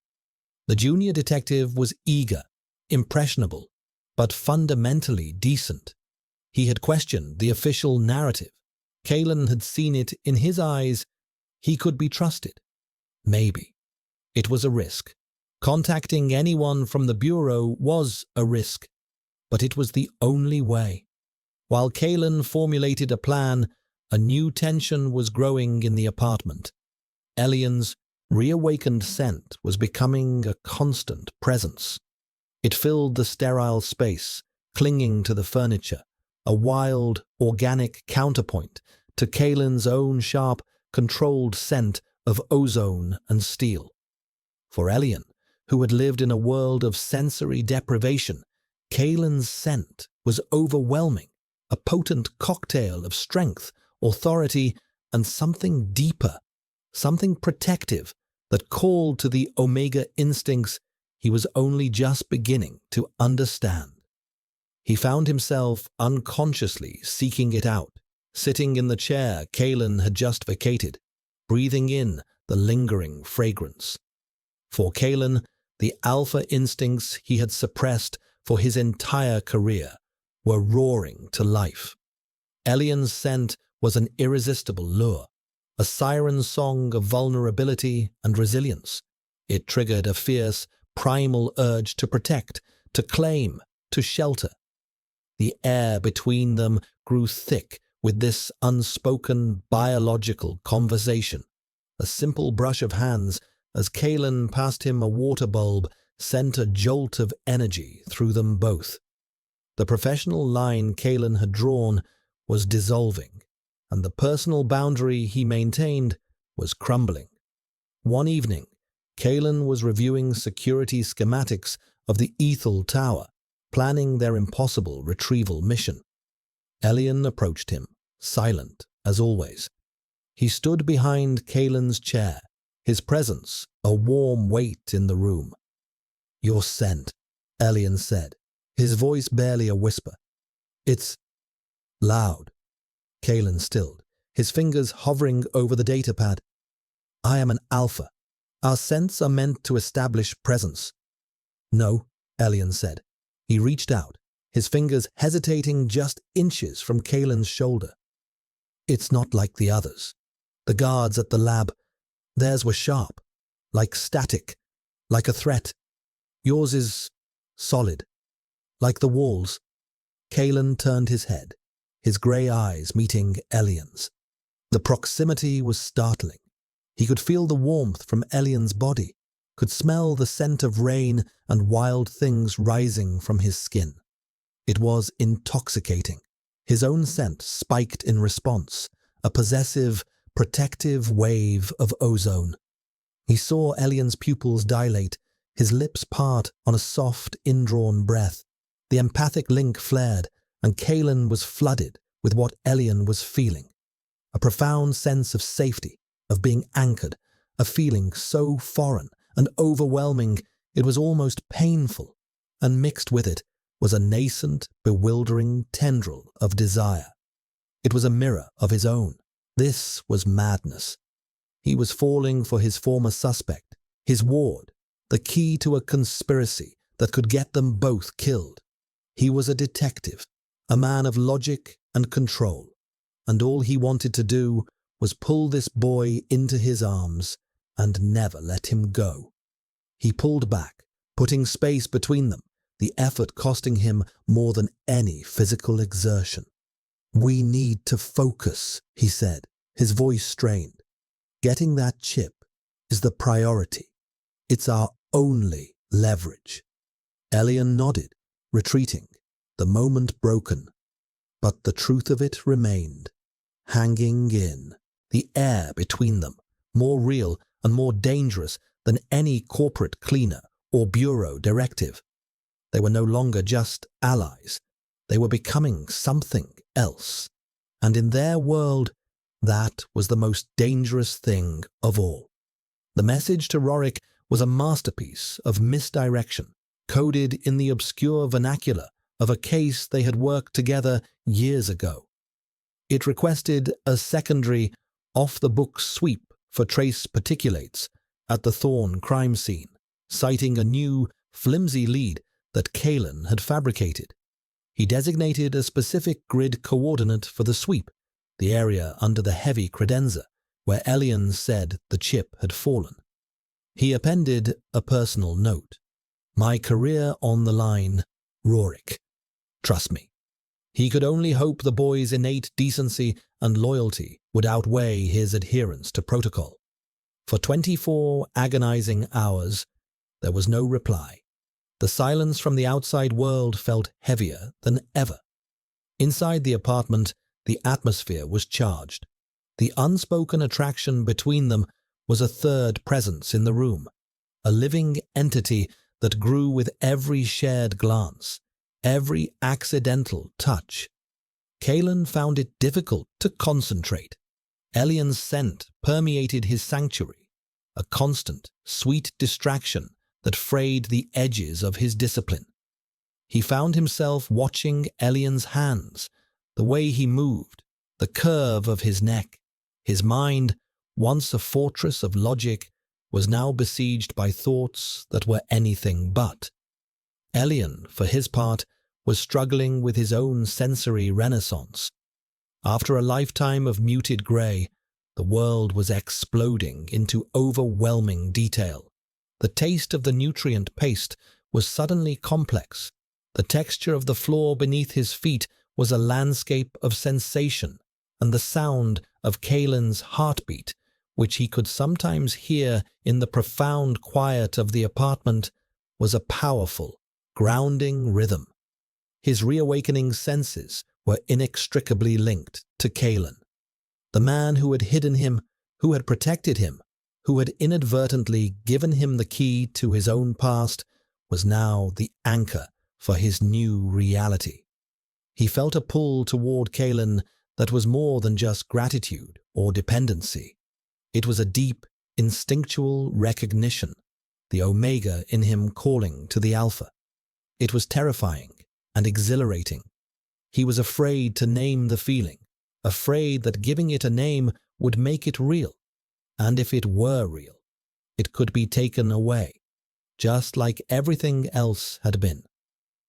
The junior detective was eager, impressionable, but fundamentally decent. He had questioned the official narrative. Kalen had seen it in his eyes. He could be trusted. Maybe. It was a risk. Contacting anyone from the bureau was a risk, but it was the only way. While Kalen formulated a plan, a new tension was growing in the apartment. Elian's reawakened scent was becoming a constant presence. It filled the sterile space, clinging to the furniture, a wild, organic counterpoint to Kalen's own sharp, controlled scent of ozone and steel. For Elian, who had lived in a world of sensory deprivation, Kalen's scent was overwhelming, a potent cocktail of strength, authority, and something deeper, something protective that called to the Omega instincts he was only just beginning to understand. He found himself unconsciously seeking it out, sitting in the chair Kalen had just vacated, breathing in the lingering fragrance. For Kalen, the alpha instincts he had suppressed for his entire career were roaring to life. Elian's scent was an irresistible lure, a siren song of vulnerability and resilience. It triggered a fierce, primal urge to protect, to claim, to shelter. The air between them grew thick with this unspoken biological conversation. A simple brush of hands as Kalen passed him a water bulb sent a jolt of energy through them both. The professional line Kalen had drawn was dissolving, and the personal boundary he maintained was crumbling. One evening, Kalen was reviewing security schematics of the Ethel Tower, planning their impossible retrieval mission. Elian approached him, silent as always. He stood behind Kalen's chair, his presence a warm weight in the room. "Your scent," Elian said, his voice barely a whisper. "It's loud." Kalen stilled, his fingers hovering over the datapad. "I am an alpha. Our scents are meant to establish presence." "No," Elian said. He reached out, his fingers hesitating just inches from Kalen's shoulder. "It's not like the others. The guards at the lab, theirs were sharp, like static, like a threat. Yours is solid, like the walls." Kalen turned his head, his grey eyes meeting Elian's. The proximity was startling. He could feel the warmth from Elian's body, could smell the scent of rain and wild things rising from his skin. It was intoxicating. His own scent spiked in response, a possessive, protective wave of ozone. He saw Elian's pupils dilate, his lips part on a soft, indrawn breath. The empathic link flared, and Kalen was flooded with what Elian was feeling. A profound sense of safety, of being anchored, a feeling so foreign and overwhelming it was almost painful, and mixed with it was a nascent, bewildering tendril of desire. It was a mirror of his own. This was madness. He was falling for his former suspect, his ward, the key to a conspiracy that could get them both killed. He was a detective, a man of logic and control, and all he wanted to do was pull this boy into his arms and never let him go. He pulled back, putting space between them, the effort costing him more than any physical exertion. "We need to focus," he said, his voice strained. "Getting that chip is the priority. It's our only leverage." Elian nodded, retreating, the moment broken. But the truth of it remained, hanging in the air between them, more real and more dangerous than any corporate cleaner or bureau directive. They were no longer just allies. They were becoming something else. And in their world, that was the most dangerous thing of all. The message to Rorik was a masterpiece of misdirection, coded in the obscure vernacular of a case they had worked together years ago. It requested a secondary, off-the-books sweep for trace particulates at the Thorn crime scene, citing a new, flimsy lead that Kalen had fabricated. He designated a specific grid coordinate for the sweep, the area under the heavy credenza, where Elian said the chip had fallen. He appended a personal note. "My career on the line, Rorik. Trust me." He could only hope the boy's innate decency and loyalty would outweigh his adherence to protocol. For 24 agonizing hours, there was no reply. The silence from the outside world felt heavier than ever. Inside the apartment, the atmosphere was charged. The unspoken attraction between them was a third presence in the room, a living entity that grew with every shared glance, every accidental touch. Kalen found it difficult to concentrate. Elian's scent permeated his sanctuary, a constant, sweet distraction that frayed the edges of his discipline. He found himself watching Elian's hands, the way he moved, the curve of his neck. His mind, once a fortress of logic, was now besieged by thoughts that were anything but. Elian, for his part, was struggling with his own sensory renaissance. After a lifetime of muted grey, the world was exploding into overwhelming detail. The taste of the nutrient paste was suddenly complex. The texture of the floor beneath his feet was a landscape of sensation, and the sound of Kalen's heartbeat, which he could sometimes hear in the profound quiet of the apartment, was a powerful, grounding rhythm. His reawakening senses were inextricably linked to Kalen. The man who had hidden him, who had protected him, who had inadvertently given him the key to his own past, was now the anchor for his new reality. He felt a pull toward Kalen that was more than just gratitude or dependency. It was a deep, instinctual recognition, the Omega in him calling to the Alpha. It was terrifying and exhilarating. He was afraid to name the feeling, afraid that giving it a name would make it real. And if it were real, it could be taken away, just like everything else had been.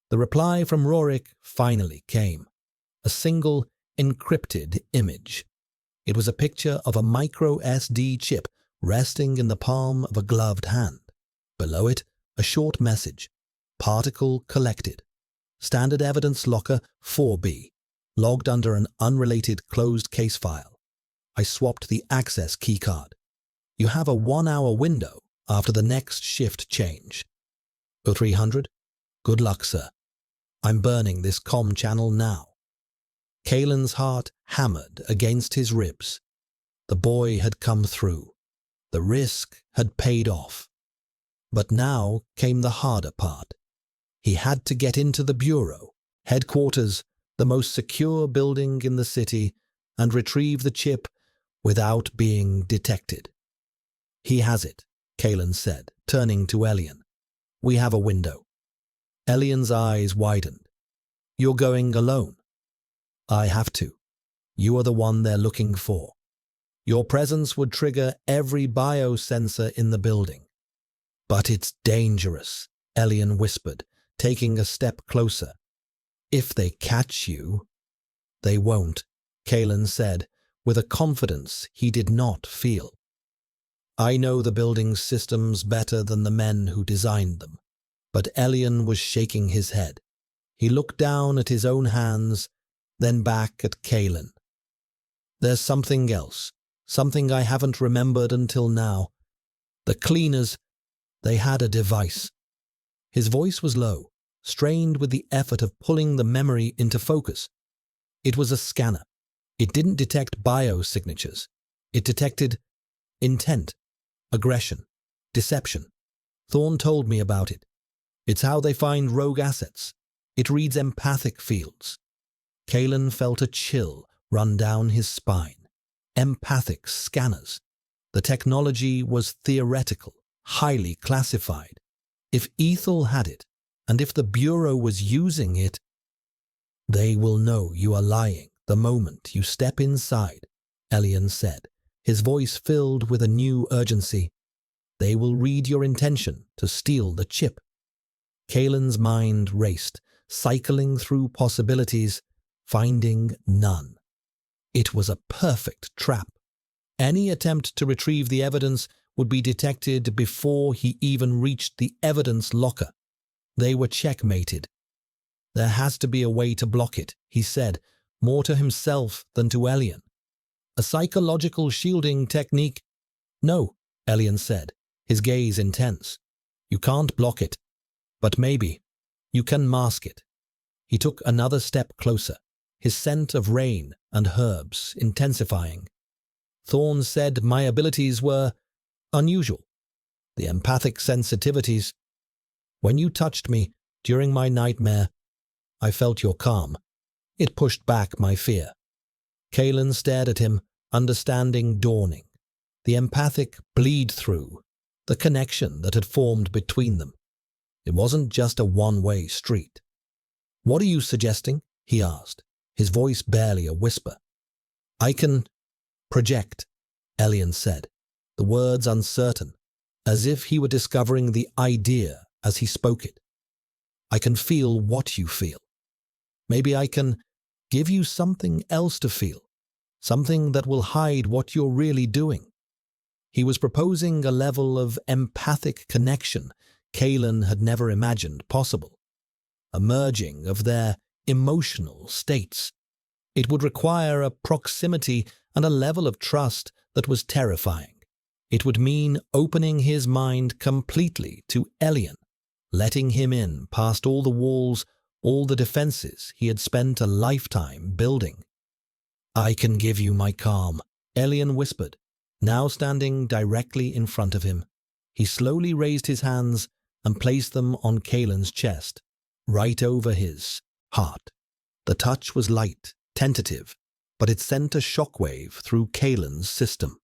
The reply from Rorik finally came. A single, encrypted image. It was a picture of a micro SD chip resting in the palm of a gloved hand. Below it, a short message. Particle collected. Standard evidence locker 4B, logged under an unrelated closed case file. I swapped the access keycard. You have a 1-hour window after the next shift change. 0300? Good luck, sir. I'm burning this comm channel now. Kalen's heart hammered against his ribs. The boy had come through. The risk had paid off. But now came the harder part. He had to get into the bureau, headquarters, the most secure building in the city, and retrieve the chip without being detected. He has it, Kalen said, turning to Elian. We have a window. Elian's eyes widened. You're going alone? I have to. You are the one they're looking for. Your presence would trigger every biosensor in the building. But it's dangerous, Elian whispered, taking a step closer. If they catch you... They won't, Kalen said, with a confidence he did not feel. I know the building's systems better than the men who designed them. But Elian was shaking his head. He looked down at his own hands, then back at Kalen. There's something else, something I haven't remembered until now. The cleaners, they had a device. His voice was low, strained with the effort of pulling the memory into focus. It was a scanner. It didn't detect biosignatures. It detected intent, aggression, deception. Thorne told me about it. It's how they find rogue assets. It reads empathic fields. Kalen felt a chill run down his spine. Empathic scanners. The technology was theoretical, highly classified. If Ethel had it, and if the Bureau was using it, they will know you are lying the moment you step inside, Elian said, his voice filled with a new urgency. They will read your intention to steal the chip. Kalen's mind raced, cycling through possibilities, finding none. It was a perfect trap. Any attempt to retrieve the evidence would be detected before he even reached the evidence locker. They were checkmated. There has to be a way to block it, he said, more to himself than to Elian. A psychological shielding technique? No, Elian said, his gaze intense. You can't block it. But maybe you can mask it. He took another step closer, his scent of rain and herbs intensifying. Thorne said my abilities were unusual. The empathic sensitivities. When you touched me during my nightmare, I felt your calm. It pushed back my fear. Kalen stared at him, understanding dawning. The empathic bleed-through, the connection that had formed between them. It wasn't just a one-way street. What are you suggesting? He asked, his voice barely a whisper. I can project, Elian said, the words uncertain, as if he were discovering the idea as he spoke it. I can feel what you feel. Maybe I can give you something else to feel, something that will hide what you're really doing. He was proposing a level of empathic connection Kalen had never imagined possible, a merging of their emotional states. It would require a proximity and a level of trust that was terrifying. It would mean opening his mind completely to Elian, letting him in past all the walls, all the defenses he had spent a lifetime building. I can give you my calm, Elian whispered, now standing directly in front of him. He slowly raised his hands and placed them on Kalen's chest, right over his heart. The touch was light, tentative, but it sent a shockwave through Kalen's system.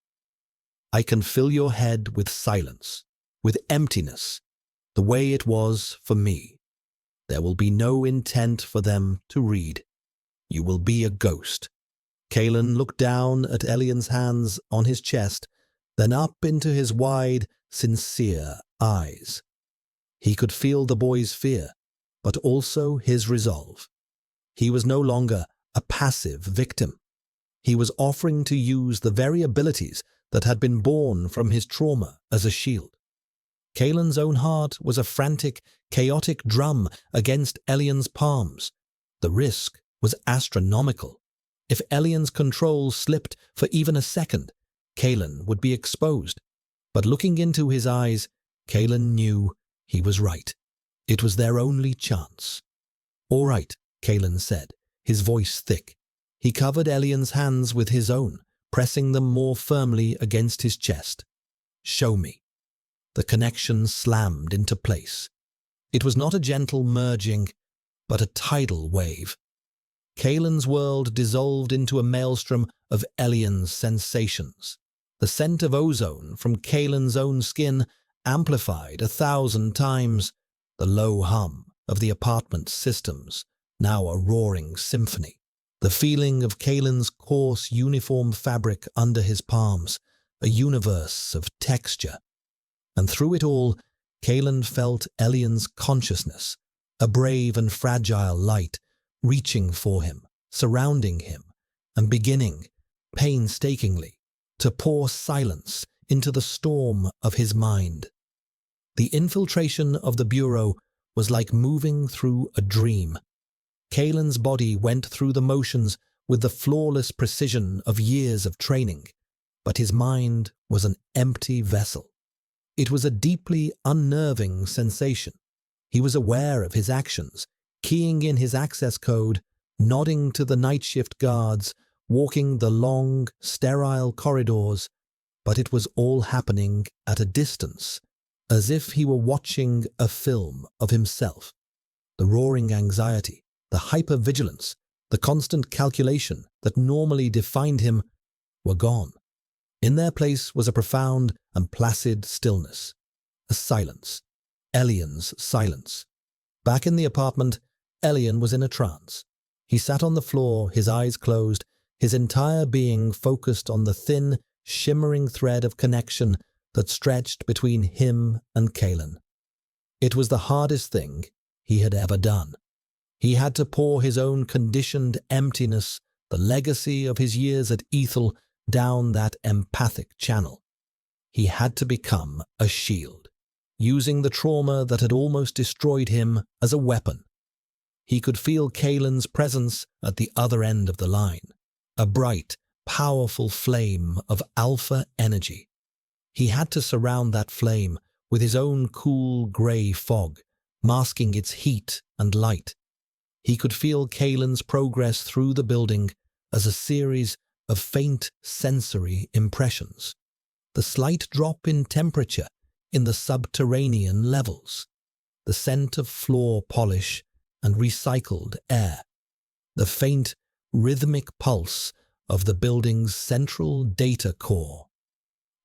I can fill your head with silence, with emptiness, the way it was for me. There will be no intent for them to read. You will be a ghost. Kalen looked down at Elian's hands on his chest, then up into his wide, sincere eyes. He could feel the boy's fear, but also his resolve. He was no longer a passive victim. He was offering to use the very abilities that had been born from his trauma as a shield. Kalen's own heart was a frantic, chaotic drum against Elian's palms. The risk was astronomical. If Elian's control slipped for even a second, Kalen would be exposed. But looking into his eyes, Kalen knew he was right. It was their only chance. All right, Kalen said, his voice thick. He covered Elian's hands with his own, pressing them more firmly against his chest. Show me. The connection slammed into place. It was not a gentle merging, but a tidal wave. Kalen's world dissolved into a maelstrom of Elian's sensations. The scent of ozone from Kalen's own skin amplified 1,000 times. The low hum of the apartment systems, now a roaring symphony. The feeling of Kalen's coarse uniform fabric under his palms, a universe of texture. And through it all, Kalen felt Elian's consciousness, a brave and fragile light, reaching for him, surrounding him, and beginning, painstakingly, to pour silence into the storm of his mind. The infiltration of the Bureau was like moving through a dream. Kalen's body went through the motions with the flawless precision of years of training, but his mind was an empty vessel. It was a deeply unnerving sensation. He was aware of his actions, keying in his access code, nodding to the night shift guards, walking the long, sterile corridors, but it was all happening at a distance, as if he were watching a film of himself. The roaring anxiety, the hypervigilance, the constant calculation that normally defined him were gone. In their place was a profound and placid stillness, a silence, Elian's silence. Back in the apartment, Elian was in a trance. He sat on the floor, his eyes closed, his entire being focused on the thin, shimmering thread of connection that stretched between him and Kaelan. It was the hardest thing he had ever done. He had to pour his own conditioned emptiness, the legacy of his years at Ethel, down that empathic channel. He had to become a shield, using the trauma that had almost destroyed him as a weapon. He could feel Kaelan's presence at the other end of the line, a bright, powerful flame of alpha energy. He had to surround that flame with his own cool grey fog, masking its heat and light. He could feel Kaelan's progress through the building as a series of faint sensory impressions. The slight drop in temperature in the subterranean levels, the scent of floor polish and recycled air, the faint rhythmic pulse of the building's central data core.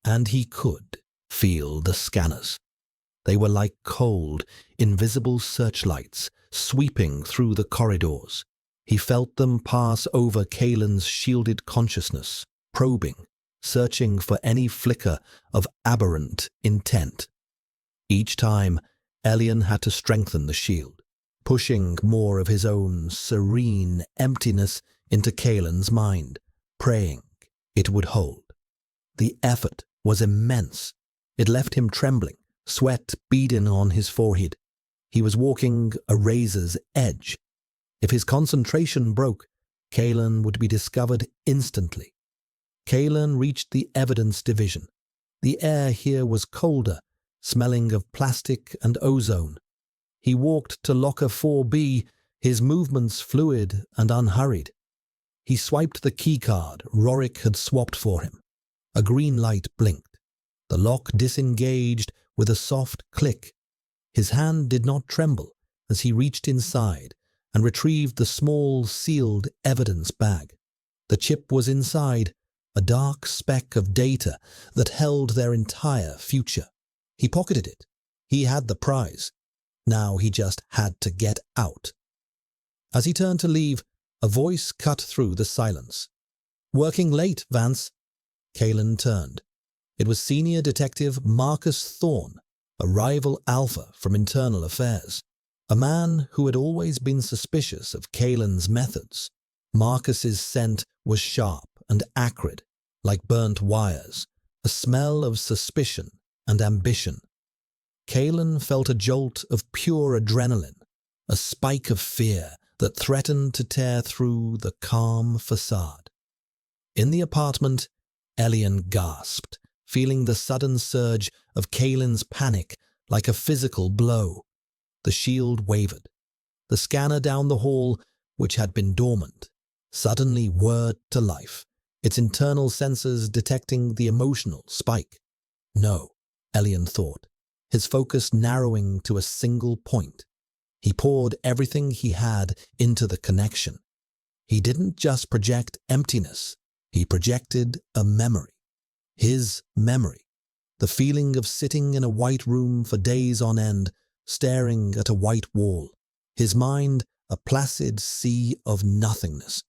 And he could feel the scanners. They were like cold, invisible searchlights sweeping through the corridors. He felt them pass over Kaelan's shielded consciousness, probing, searching for any flicker of aberrant intent. Each time, Elian had to strengthen the shield, pushing more of his own serene emptiness into Kaelan's mind, praying it would hold. The effort was immense. It left him trembling, sweat beading on his forehead. He was walking a razor's edge. If his concentration broke, Kaelan would be discovered instantly. Kaelan reached the evidence division. The air here was colder, smelling of plastic and ozone. He walked to locker 4B, his movements fluid and unhurried. He swiped the keycard Rorik had swapped for him. A green light blinked. The lock disengaged with a soft click. His hand did not tremble as he reached inside and retrieved the small, sealed evidence bag. The chip was inside, a dark speck of data that held their entire future. He pocketed it. He had the prize. Now he just had to get out. As he turned to leave, a voice cut through the silence. "Working late, Vance." Kaelan turned. It was Senior Detective Marcus Thorne, a rival alpha from Internal Affairs, a man who had always been suspicious of Kaelan's methods. Marcus's scent was sharp and acrid, like burnt wires, a smell of suspicion and ambition. Kaelan felt a jolt of pure adrenaline, a spike of fear that threatened to tear through the calm facade. In the apartment, Elian gasped, feeling the sudden surge of Kaelan's panic like a physical blow. The shield wavered. The scanner down the hall, which had been dormant, suddenly whirred to life, its internal sensors detecting the emotional spike. No, Elian thought, his focus narrowing to a single point. He poured everything he had into the connection. He didn't just project emptiness, he projected a memory. His memory. The feeling of sitting in a white room for days on end, staring at a white wall. His mind a placid sea of nothingness.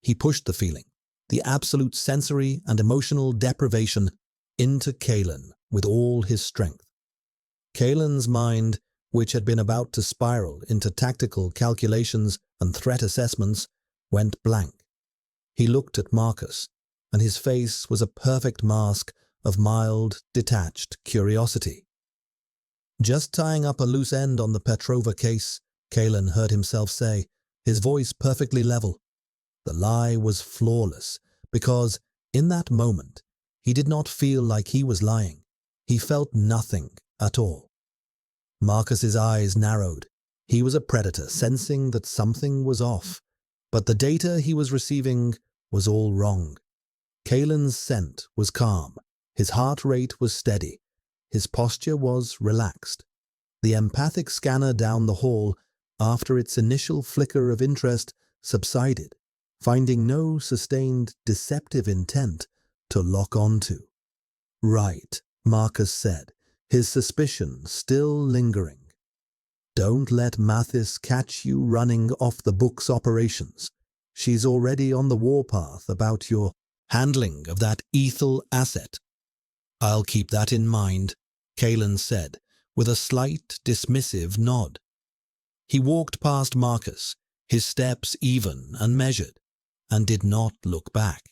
He pushed the feeling, the absolute sensory and emotional deprivation, into Kaelan with all his strength. Kaelan's mind, which had been about to spiral into tactical calculations and threat assessments, went blank. He looked at Marcus, and his face was a perfect mask of mild, detached curiosity. "Just tying up a loose end on the Petrova case," Kaelan heard himself say, his voice perfectly level. The lie was flawless, because, in that moment, he did not feel like he was lying. He felt nothing at all. Marcus's eyes narrowed. He was a predator, sensing that something was off, but the data he was receiving was all wrong. Kalen's scent was calm, his heart rate was steady, his posture was relaxed. The empathic scanner down the hall, after its initial flicker of interest, subsided, finding no sustained deceptive intent to lock onto. "Right," Marcus said, his suspicion still lingering. "Don't let Mathis catch you running off the book's operations. She's already on the warpath about your handling of that ethel asset." "I'll keep that in mind," Kalen said, with a slight dismissive nod. He walked past Marcus, his steps even and measured, and did not look back.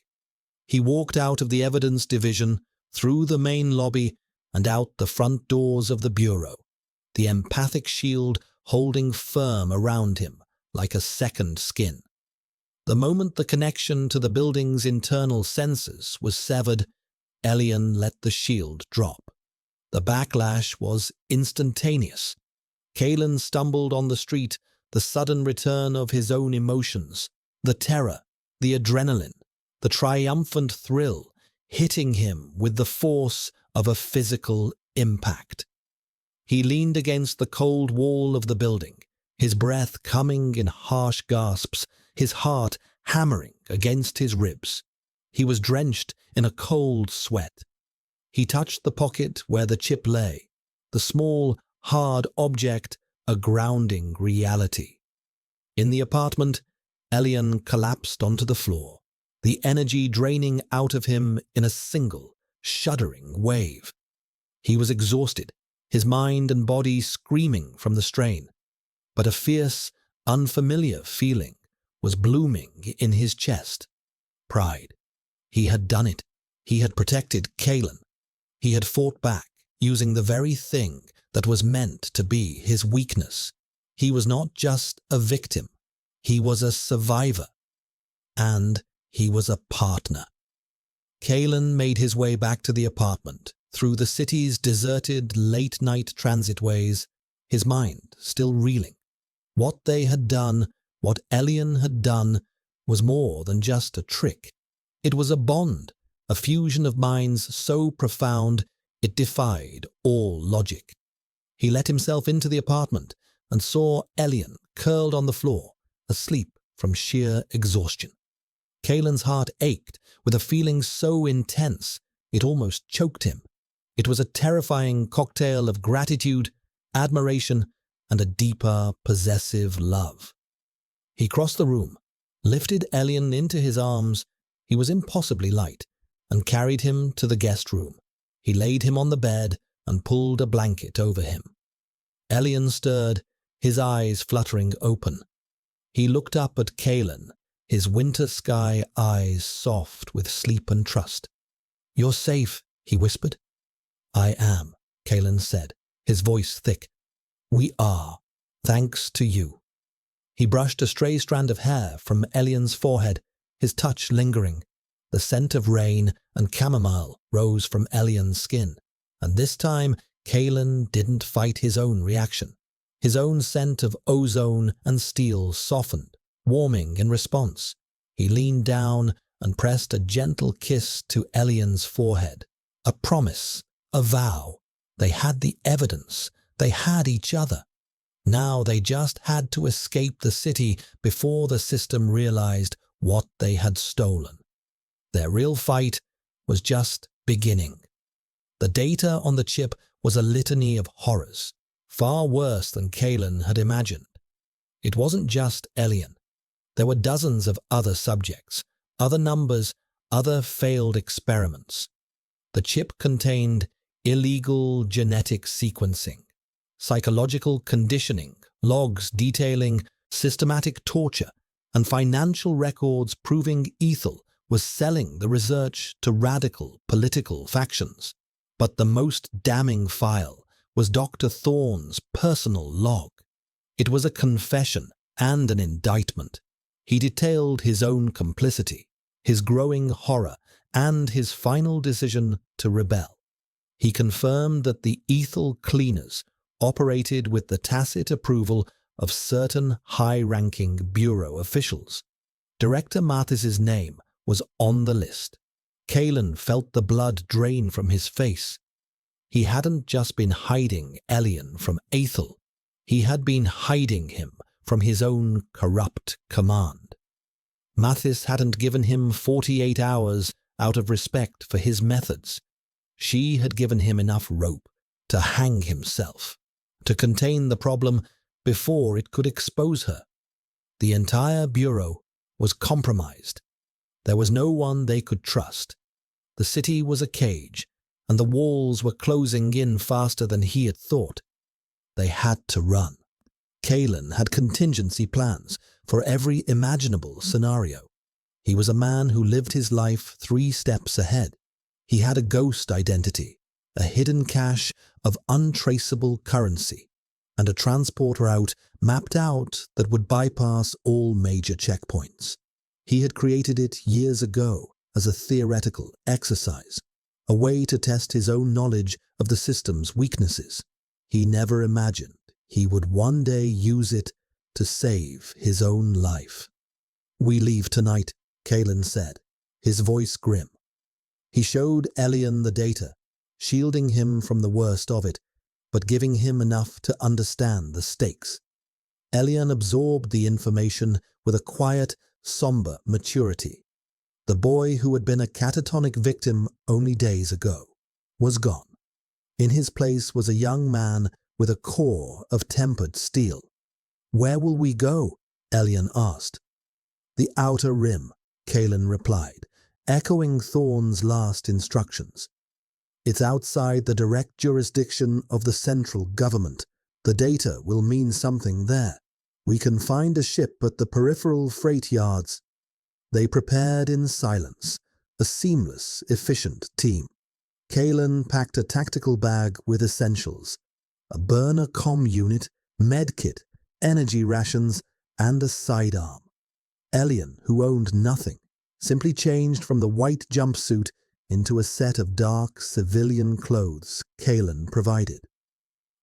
He walked out of the evidence division, through the main lobby, and out the front doors of the bureau, the empathic shield holding firm around him like a second skin. The moment the connection to the building's internal sensors was severed, Elian let the shield drop. The backlash was instantaneous. Kalen stumbled on the street, the sudden return of his own emotions, the terror, the adrenaline, the triumphant thrill, hitting him with the force of a physical impact. He leaned against the cold wall of the building, his breath coming in harsh gasps, his heart hammering against his ribs. He was drenched in a cold sweat. He touched the pocket where the chip lay, the small, hard object, a grounding reality. In the apartment, Elian collapsed onto the floor, the energy draining out of him in a single, shuddering wave. He was exhausted, his mind and body screaming from the strain, but a fierce, unfamiliar feeling was blooming in his chest. Pride. He had done it. He had protected Kalen. He had fought back, using the very thing that was meant to be his weakness. He was not just a victim. He was a survivor. And he was a partner. Kalen made his way back to the apartment, through the city's deserted late-night transitways, his mind still reeling. What they had done, what Elian had done, was more than just a trick. It was a bond, a fusion of minds so profound it defied all logic. He let himself into the apartment and saw Elian curled on the floor, asleep from sheer exhaustion. Kalen's heart ached with a feeling so intense it almost choked him. It was a terrifying cocktail of gratitude, admiration, and a deeper, possessive love. He crossed the room, lifted Elian into his arms, he was impossibly light, and carried him to the guest room. He laid him on the bed and pulled a blanket over him. Elian stirred, his eyes fluttering open. He looked up at Kalen, his winter sky eyes soft with sleep and trust. "You're safe," he whispered. "I am," Kalen said, his voice thick. "We are, thanks to you." He brushed a stray strand of hair from Elian's forehead, his touch lingering. The scent of rain and chamomile rose from Elian's skin, and this time Kalen didn't fight his own reaction. His own scent of ozone and steel softened, warming in response. He leaned down and pressed a gentle kiss to Elian's forehead. A promise, a vow. They had the evidence. They had each other. Now they just had to escape the city before the system realized what they had stolen. Their real fight was just beginning. The data on the chip was a litany of horrors, far worse than Kalen had imagined. It wasn't just Elian. There were dozens of other subjects, other numbers, other failed experiments. The chip contained illegal genetic sequencing, psychological conditioning, logs detailing systematic torture, and financial records proving Ethel was selling the research to radical political factions. But the most damning file was Dr. Thorne's personal log. It was a confession and an indictment. He detailed his own complicity, his growing horror, and his final decision to rebel. He confirmed that the Ethel cleaners operated with the tacit approval of certain high-ranking bureau officials. Director Mathis's name was on the list. Kalen felt the blood drain from his face. He hadn't just been hiding Elian from Aethel, he had been hiding him from his own corrupt command. Mathis hadn't given him 48 hours out of respect for his methods. She had given him enough rope to hang himself, to contain the problem before it could expose her. The entire bureau was compromised. There was no one they could trust. The city was a cage, and the walls were closing in faster than he had thought. They had to run. Kalen had contingency plans for every imaginable scenario. He was a man who lived his life 3 steps ahead. He had a ghost identity, a hidden cache of untraceable currency, and a transport route mapped out that would bypass all major checkpoints. He had created it years ago as a theoretical exercise, a way to test his own knowledge of the system's weaknesses. He never imagined he would one day use it to save his own life. "We leave tonight," Kalen said, his voice grim. He showed Elian the data, shielding him from the worst of it, but giving him enough to understand the stakes. Elian absorbed the information with a quiet, somber maturity. The boy who had been a catatonic victim only days ago was gone. In his place was a young man with a core of tempered steel. "Where will we go?" Elian asked. "The Outer Rim," Kalen replied, echoing Thorn's last instructions. "It's outside the direct jurisdiction of the central government. The data will mean something there. We can find a ship at the peripheral freight yards." They prepared in silence, a seamless, efficient team. Kalen packed a tactical bag with essentials, a burner comm unit, medkit, energy rations, and a sidearm. Elian, who owned nothing, simply changed from the white jumpsuit into a set of dark civilian clothes Kalen provided.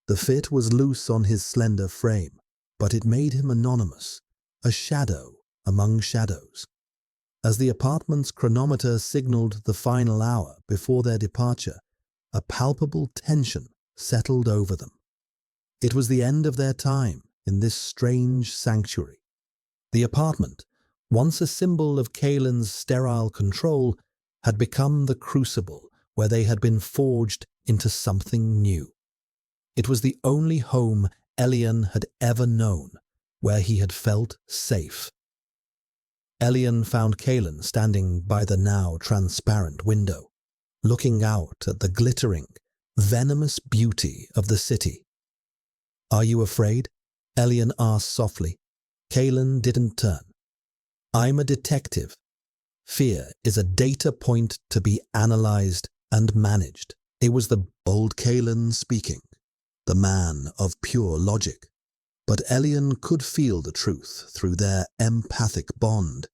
The fit was loose on his slender frame, but it made him anonymous, a shadow among shadows. As the apartment's chronometer signaled the final hour before their departure, a palpable tension settled over them. It was the end of their time in this strange sanctuary. The apartment, once a symbol of Kalen's sterile control, had become the crucible where they had been forged into something new. It was the only home Elian had ever known, where he had felt safe. Elian found Kalen standing by the now transparent window, looking out at the glittering, venomous beauty of the city. "Are you afraid?" Elian asked softly. Kalen didn't turn. "I'm a detective. Fear is a data point to be analyzed and managed." It was the bold Kalen speaking, the man of pure logic. But Elian could feel the truth through their empathic bond.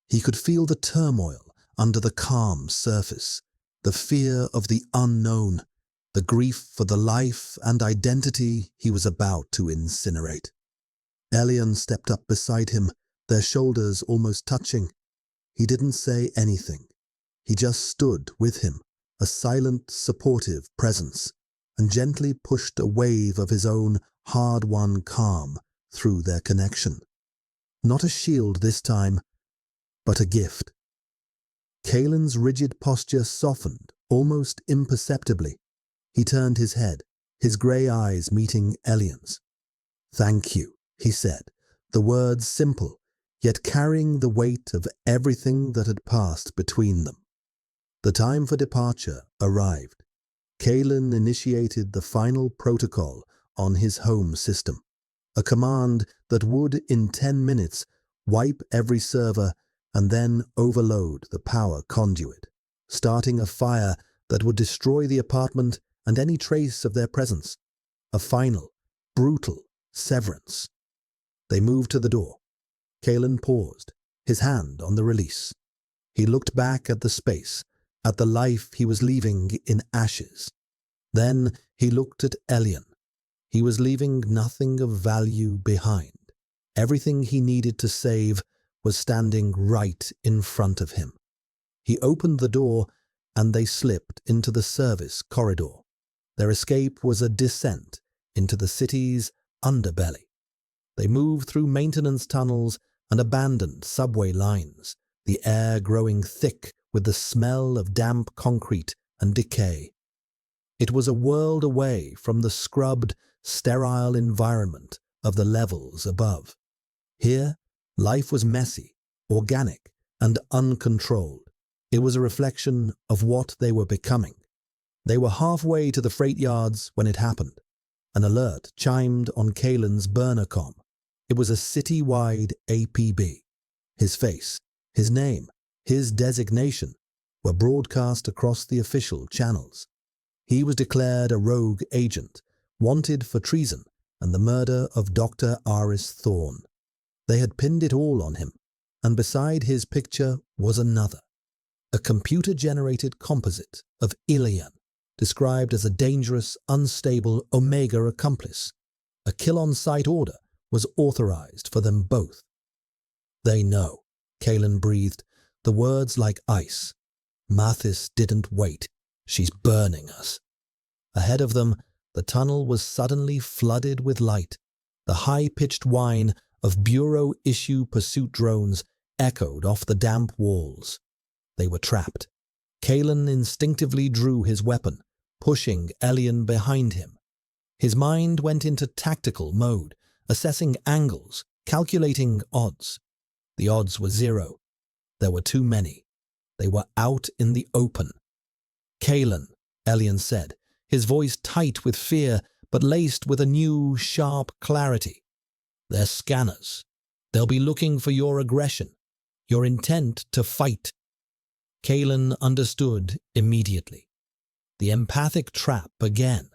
He could feel the turmoil under the calm surface, the fear of the unknown, the grief for the life and identity he was about to incinerate. Elian stepped up beside him, their shoulders almost touching. He didn't say anything. He just stood with him, a silent, supportive presence, and gently pushed a wave of his own hard-won calm through their connection. Not a shield this time, but a gift. Kalen's rigid posture softened, almost imperceptibly. He turned his head, his grey eyes meeting Elian's. "Thank you," he said, the words simple, yet carrying the weight of everything that had passed between them. The time for departure arrived. Kalen initiated the final protocol on his home system, a command that would, in 10 minutes, wipe every server and then overload the power conduit, starting a fire that would destroy the apartment and any trace of their presence. A final, brutal severance. They moved to the door. Kalen paused, his hand on the release. He looked back at the space, at the life he was leaving in ashes. Then he looked at Elian. He was leaving nothing of value behind. Everything he needed to save was standing right in front of him. He opened the door and they slipped into the service corridor. Their escape was a descent into the city's underbelly. They moved through maintenance tunnels and abandoned subway lines, the air growing thick with the smell of damp concrete and decay. It was a world away from the scrubbed, sterile environment of the levels above. Here, life was messy, organic, and uncontrolled. It was a reflection of what they were becoming. They were halfway to the freight yards when it happened. An alert chimed on Kalen's burner comm. It was a city-wide APB. His face, his name, his designation were broadcast across the official channels. He was declared a rogue agent, wanted for treason and the murder of Dr. Aris Thorne. They had pinned it all on him, and beside his picture was another, a computer-generated composite of Ilian, described as a dangerous, unstable Omega accomplice. A kill-on-sight order was authorized for them both. "They know," Kalen breathed, the words like ice. "Mathis didn't wait. She's burning us." Ahead of them, the tunnel was suddenly flooded with light. The high-pitched whine of Bureau-issue pursuit drones echoed off the damp walls. They were trapped. Kalen instinctively drew his weapon, pushing Elian behind him. His mind went into tactical mode, assessing angles, calculating odds. The odds were 0. There were too many. They were out in the open. "Kalen," Elian said, his voice tight with fear but laced with a new, sharp clarity. "They're scanners. They'll be looking for your aggression, your intent to fight." Kalen understood immediately. The empathic trap again.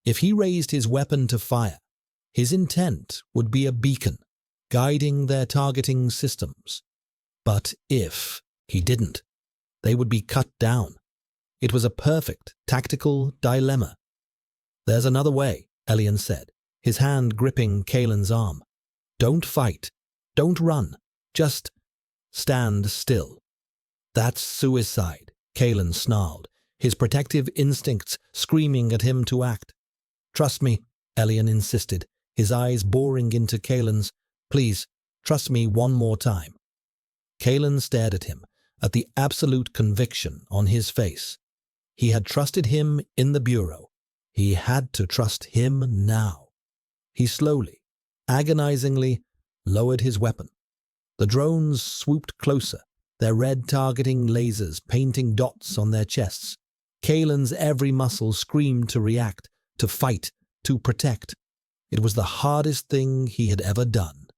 If he raised his weapon to fire, his intent would be a beacon, guiding their targeting systems. But if he didn't, they would be cut down. It was a perfect tactical dilemma. "There's another way," Elian said, his hand gripping Kalen's arm. "Don't fight. Don't run. Just stand still." "That's suicide," Kalen snarled, his protective instincts screaming at him to act. "Trust me," Elian insisted, his eyes boring into Kalen's. "Please, trust me one more time." Kalen stared at him, at the absolute conviction on his face. He had trusted him in the Bureau. He had to trust him now. He slowly, agonizingly, lowered his weapon. The drones swooped closer, their red targeting lasers painting dots on their chests. Kalen's every muscle screamed to react, to fight, to protect. It was the hardest thing he had ever done,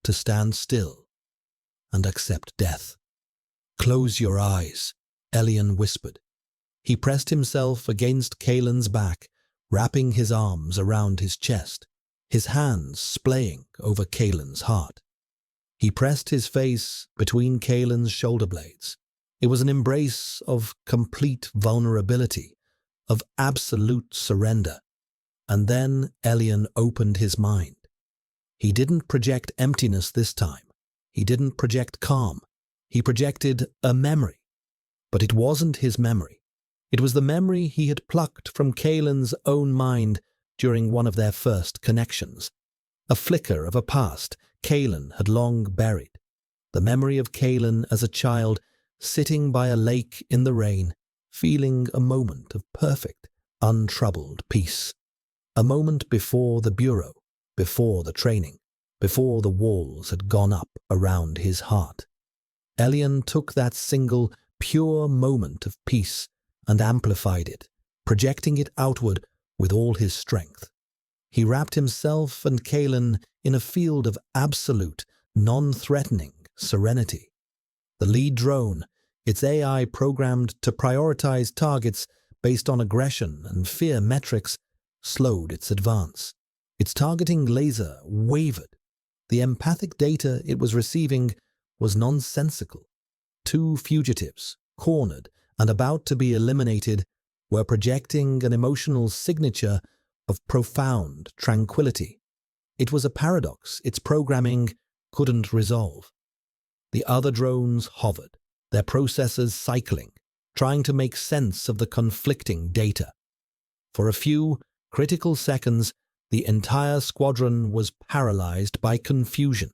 to stand still and accept death. "Close your eyes," Elian whispered. He pressed himself against Kalen's back, wrapping his arms around his chest, his hands splaying over Kalen's heart. He pressed his face between Kalen's shoulder blades. It was an embrace of complete vulnerability, of absolute surrender. And then Elian opened his mind. He didn't project emptiness this time. He didn't project calm. He projected a memory. But it wasn't his memory. It was the memory he had plucked from Kalen's own mind during one of their first connections. A flicker of a past Kalen had long buried. The memory of Kalen as a child, sitting by a lake in the rain, feeling a moment of perfect, untroubled peace. A moment before the Bureau, before the training, before the walls had gone up around his heart. Elian took that single, pure moment of peace and amplified it, projecting it outward with all his strength. He wrapped himself and Kalen in a field of absolute, non-threatening serenity. The lead drone, its AI programmed to prioritize targets based on aggression and fear metrics, slowed its advance. Its targeting laser wavered. The empathic data it was receiving was nonsensical. 2 fugitives, cornered and about to be eliminated, were projecting an emotional signature of profound tranquility. It was a paradox its programming couldn't resolve. The other drones hovered, their processors cycling, trying to make sense of the conflicting data. For a few critical seconds, the entire squadron was paralyzed by confusion.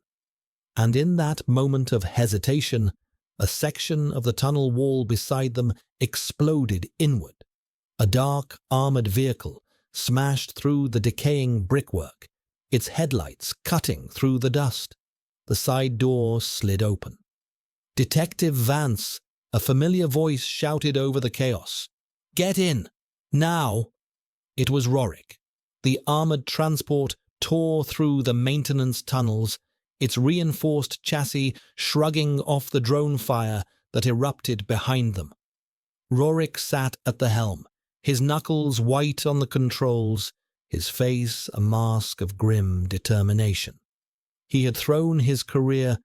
And in that moment of hesitation, a section of the tunnel wall beside them exploded inward. A dark, armored vehicle smashed through the decaying brickwork, its headlights cutting through the dust. The side door slid open. "Detective Vance," a familiar voice shouted over the chaos. "Get in! Now!" It was Rorik. The armored transport tore through the maintenance tunnels, its reinforced chassis shrugging off the drone fire that erupted behind them. Rorik sat at the helm, his knuckles white on the controls, his face a mask of grim determination. He had thrown his career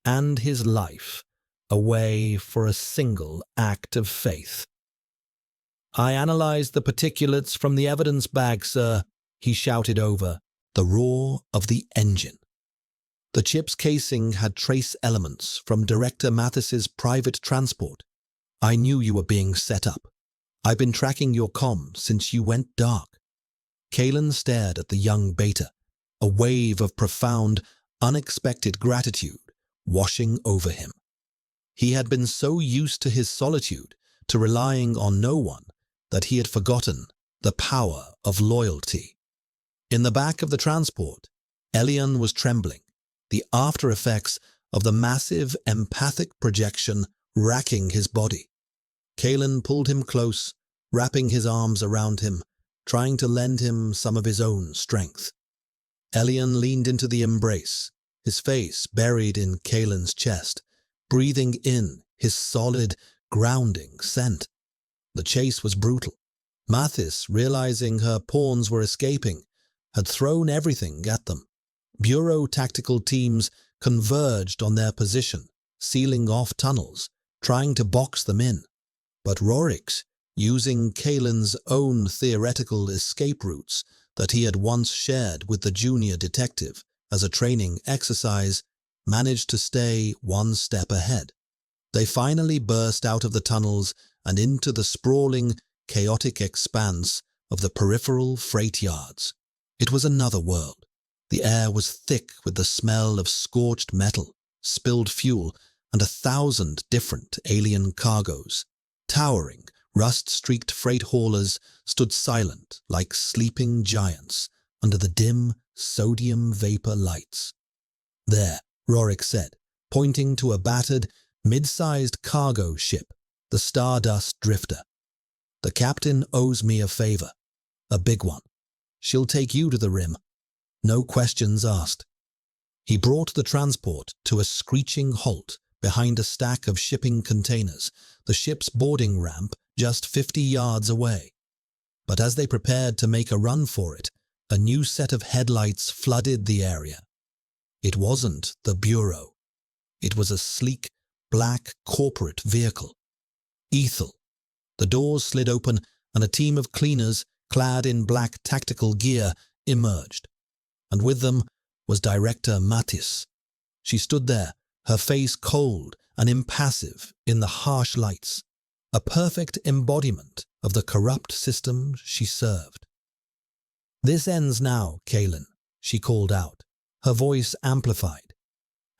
and his life away for a single act of faith. "I analyzed the particulates from the evidence bag, sir," he shouted over the roar of the engine. The chip's casing had trace elements from Director Mathis's private transport. "I knew you were being set up. I've been tracking your comm since you went dark." Kalen stared at the young beta, a wave of profound, unexpected gratitude washing over him. He had been so used to his solitude, to relying on no one, that he had forgotten the power of loyalty. In the back of the transport, Elian was trembling, the after effects of the massive empathic projection racking his body. Kalen pulled him close, wrapping his arms around him, trying to lend him some of his own strength. Elian leaned into the embrace, his face buried in Kalen's chest, breathing in his solid, grounding scent. The chase was brutal. Mathis, realizing her pawns were escaping, had thrown everything at them. Bureau tactical teams converged on their position, sealing off tunnels, trying to box them in. But Rorik's, using Kalen's own theoretical escape routes that he had once shared with the junior detective as a training exercise, managed to stay one step ahead. They finally burst out of the tunnels and into the sprawling, chaotic expanse of the peripheral freight yards. It was another world. The air was thick with the smell of scorched metal, spilled fuel, and 1,000 different alien cargoes. Towering, rust-streaked freight haulers stood silent like sleeping giants under the dim sodium vapor lights. "There," Rorik said, pointing to a battered, mid-sized cargo ship, the Stardust Drifter. "The captain owes me a favor, a big one. She'll take you to the rim. No questions asked." He brought the transport to a screeching halt behind a stack of shipping containers, the ship's boarding ramp just 50 yards away. But as they prepared to make a run for it, a new set of headlights flooded the area. It wasn't the Bureau. It was a sleek, black corporate vehicle. Ethel. The doors slid open and a team of cleaners, clad in black tactical gear, emerged. And with them was Director Mathis. She stood there, her face cold and impassive in the harsh lights, a perfect embodiment of the corrupt system she served. "This ends now, Kalen," she called out, her voice amplified.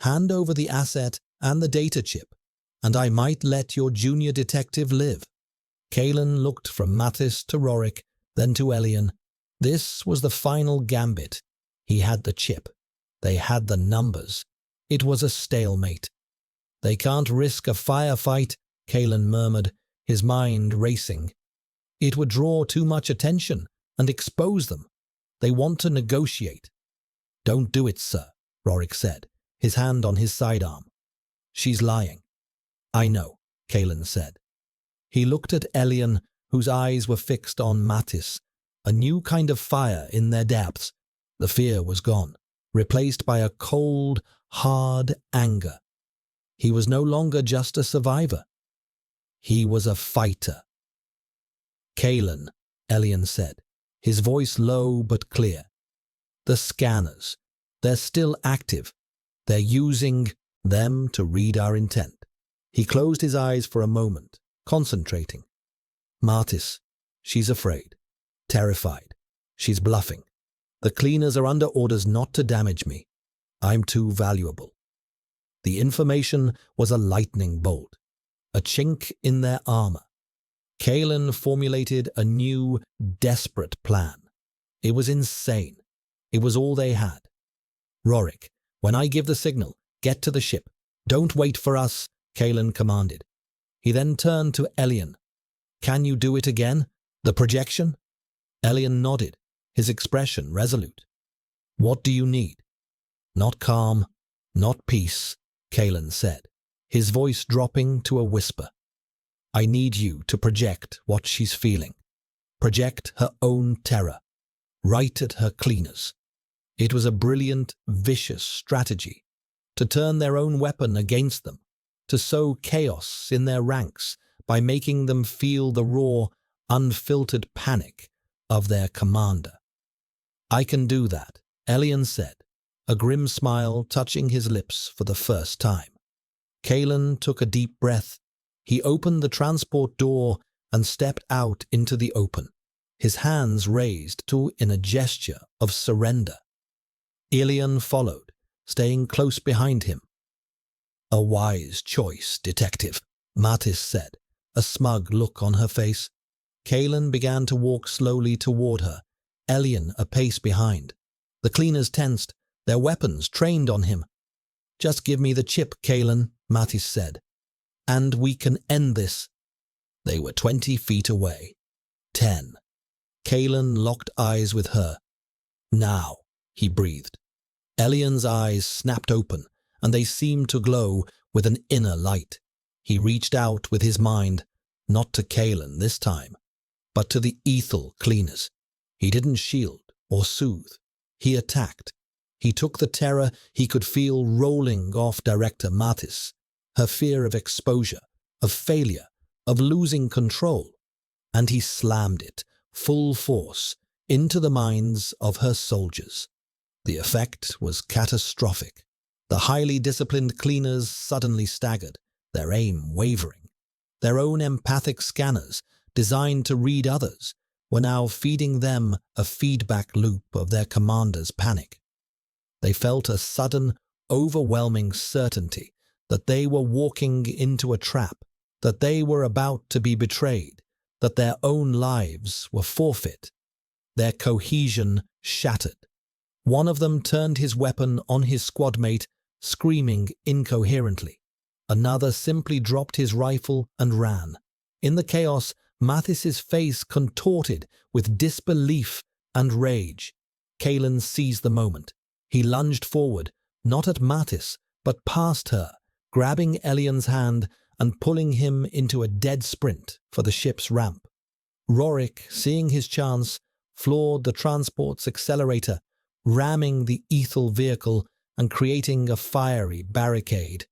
"Hand over the asset and the data chip, and I might let your junior detective live." Kalen looked from Mathis to Rorik, then to Elian. This was the final gambit. He had the chip. They had the numbers. It was a stalemate. "They can't risk a firefight," Kalen murmured, his mind racing. "It would draw too much attention and expose them. They want to negotiate." "Don't do it, sir," Rorik said, his hand on his sidearm. "She's lying." "I know," Kalen said. He looked at Elian, whose eyes were fixed on Mathis, a new kind of fire in their depths. The fear was gone, replaced by a cold, hard anger. He was no longer just a survivor. He was a fighter. "Kalen," Elian said, his voice low but clear. "The scanners, they're still active. They're using them to read our intent." He closed his eyes for a moment, concentrating. Martis, she's afraid, terrified. She's bluffing. The cleaners are under orders not to damage me. I'm too valuable. The information was a lightning bolt, a chink in their armor. Kalen formulated a new, desperate plan. It was insane. It was all they had. Rorik, when I give the signal, get to the ship. Don't wait for us, Kalen commanded. He then turned to Elian. Can you do it again? The projection? Elian nodded, his expression resolute. What do you need? Not calm, not peace, Kalen said, his voice dropping to a whisper. I need you to project what she's feeling. Project her own terror, right at her cleaners. It was a brilliant, vicious strategy, to turn their own weapon against them, to sow chaos in their ranks by making them feel the raw, unfiltered panic of their commander. I can do that, Elian said, a grim smile touching his lips for the first time. Kalen took a deep breath. He opened the transport door and stepped out into the open, his hands raised in a gesture of surrender. Elian followed, staying close behind him. A wise choice, detective, Martis said, a smug look on her face. Kalen began to walk slowly toward her, Elian a pace behind. The cleaners tensed, their weapons trained on him. Just give me the chip, Kalen, Martis said, and we can end this. They were 20 feet away. 10. Kalen locked eyes with her. Now, he breathed. Elian's eyes snapped open, and they seemed to glow with an inner light. He reached out with his mind, not to Kalen this time, but to the ethel cleaners. He didn't shield or soothe. He attacked. He took the terror he could feel rolling off Director Martis, her fear of exposure, of failure, of losing control, and he slammed it, full force, into the minds of her soldiers. The effect was catastrophic. The highly disciplined cleaners suddenly staggered, their aim wavering. Their own empathic scanners, designed to read others, were now feeding them a feedback loop of their commander's panic. They felt a sudden, overwhelming certainty that they were walking into a trap, that they were about to be betrayed, that their own lives were forfeit, their cohesion shattered. One of them turned his weapon on his squadmate, screaming incoherently. Another simply dropped his rifle and ran. In the chaos, Mathis's face contorted with disbelief and rage. Kalen seized the moment. He lunged forward, not at Mathis, but past her, grabbing Elian's hand and pulling him into a dead sprint for the ship's ramp. Rorik, seeing his chance, floored the transport's accelerator, ramming the ethel vehicle and creating a fiery barricade.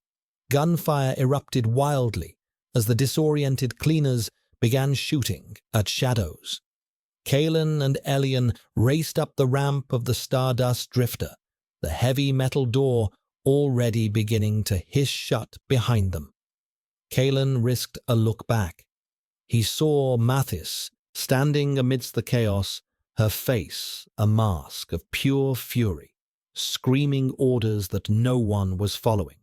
Gunfire erupted wildly as the disoriented cleaners began shooting at shadows. Kalen and Elian raced up the ramp of the Stardust Drifter, the heavy metal door already beginning to hiss shut behind them. Kalen risked a look back. He saw Mathis standing amidst the chaos, her face a mask of pure fury, screaming orders that no one was following.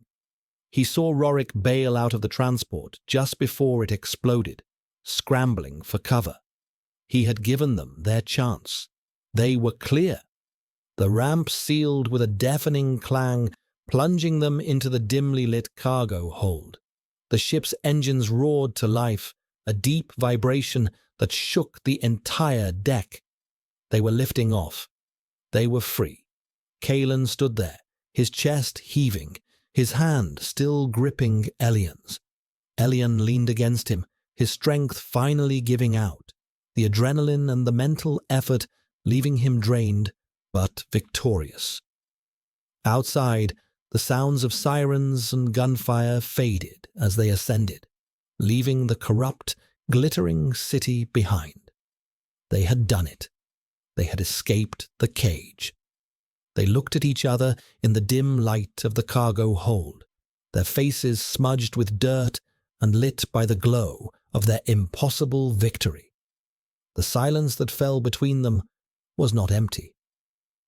He saw Rorik bail out of the transport just before it exploded, scrambling for cover. He had given them their chance. They were clear. The ramp sealed with a deafening clang, plunging them into the dimly lit cargo hold. The ship's engines roared to life, a deep vibration that shook the entire deck. They were lifting off. They were free. Kalen stood there, his chest heaving, his hand still gripping Elian's. Elian leaned against him, his strength finally giving out, the adrenaline and the mental effort leaving him drained but victorious. Outside, the sounds of sirens and gunfire faded as they ascended, leaving the corrupt, glittering city behind. They had done it. They had escaped the cage. They looked at each other in the dim light of the cargo hold, their faces smudged with dirt and lit by the glow of their impossible victory. The silence that fell between them was not empty.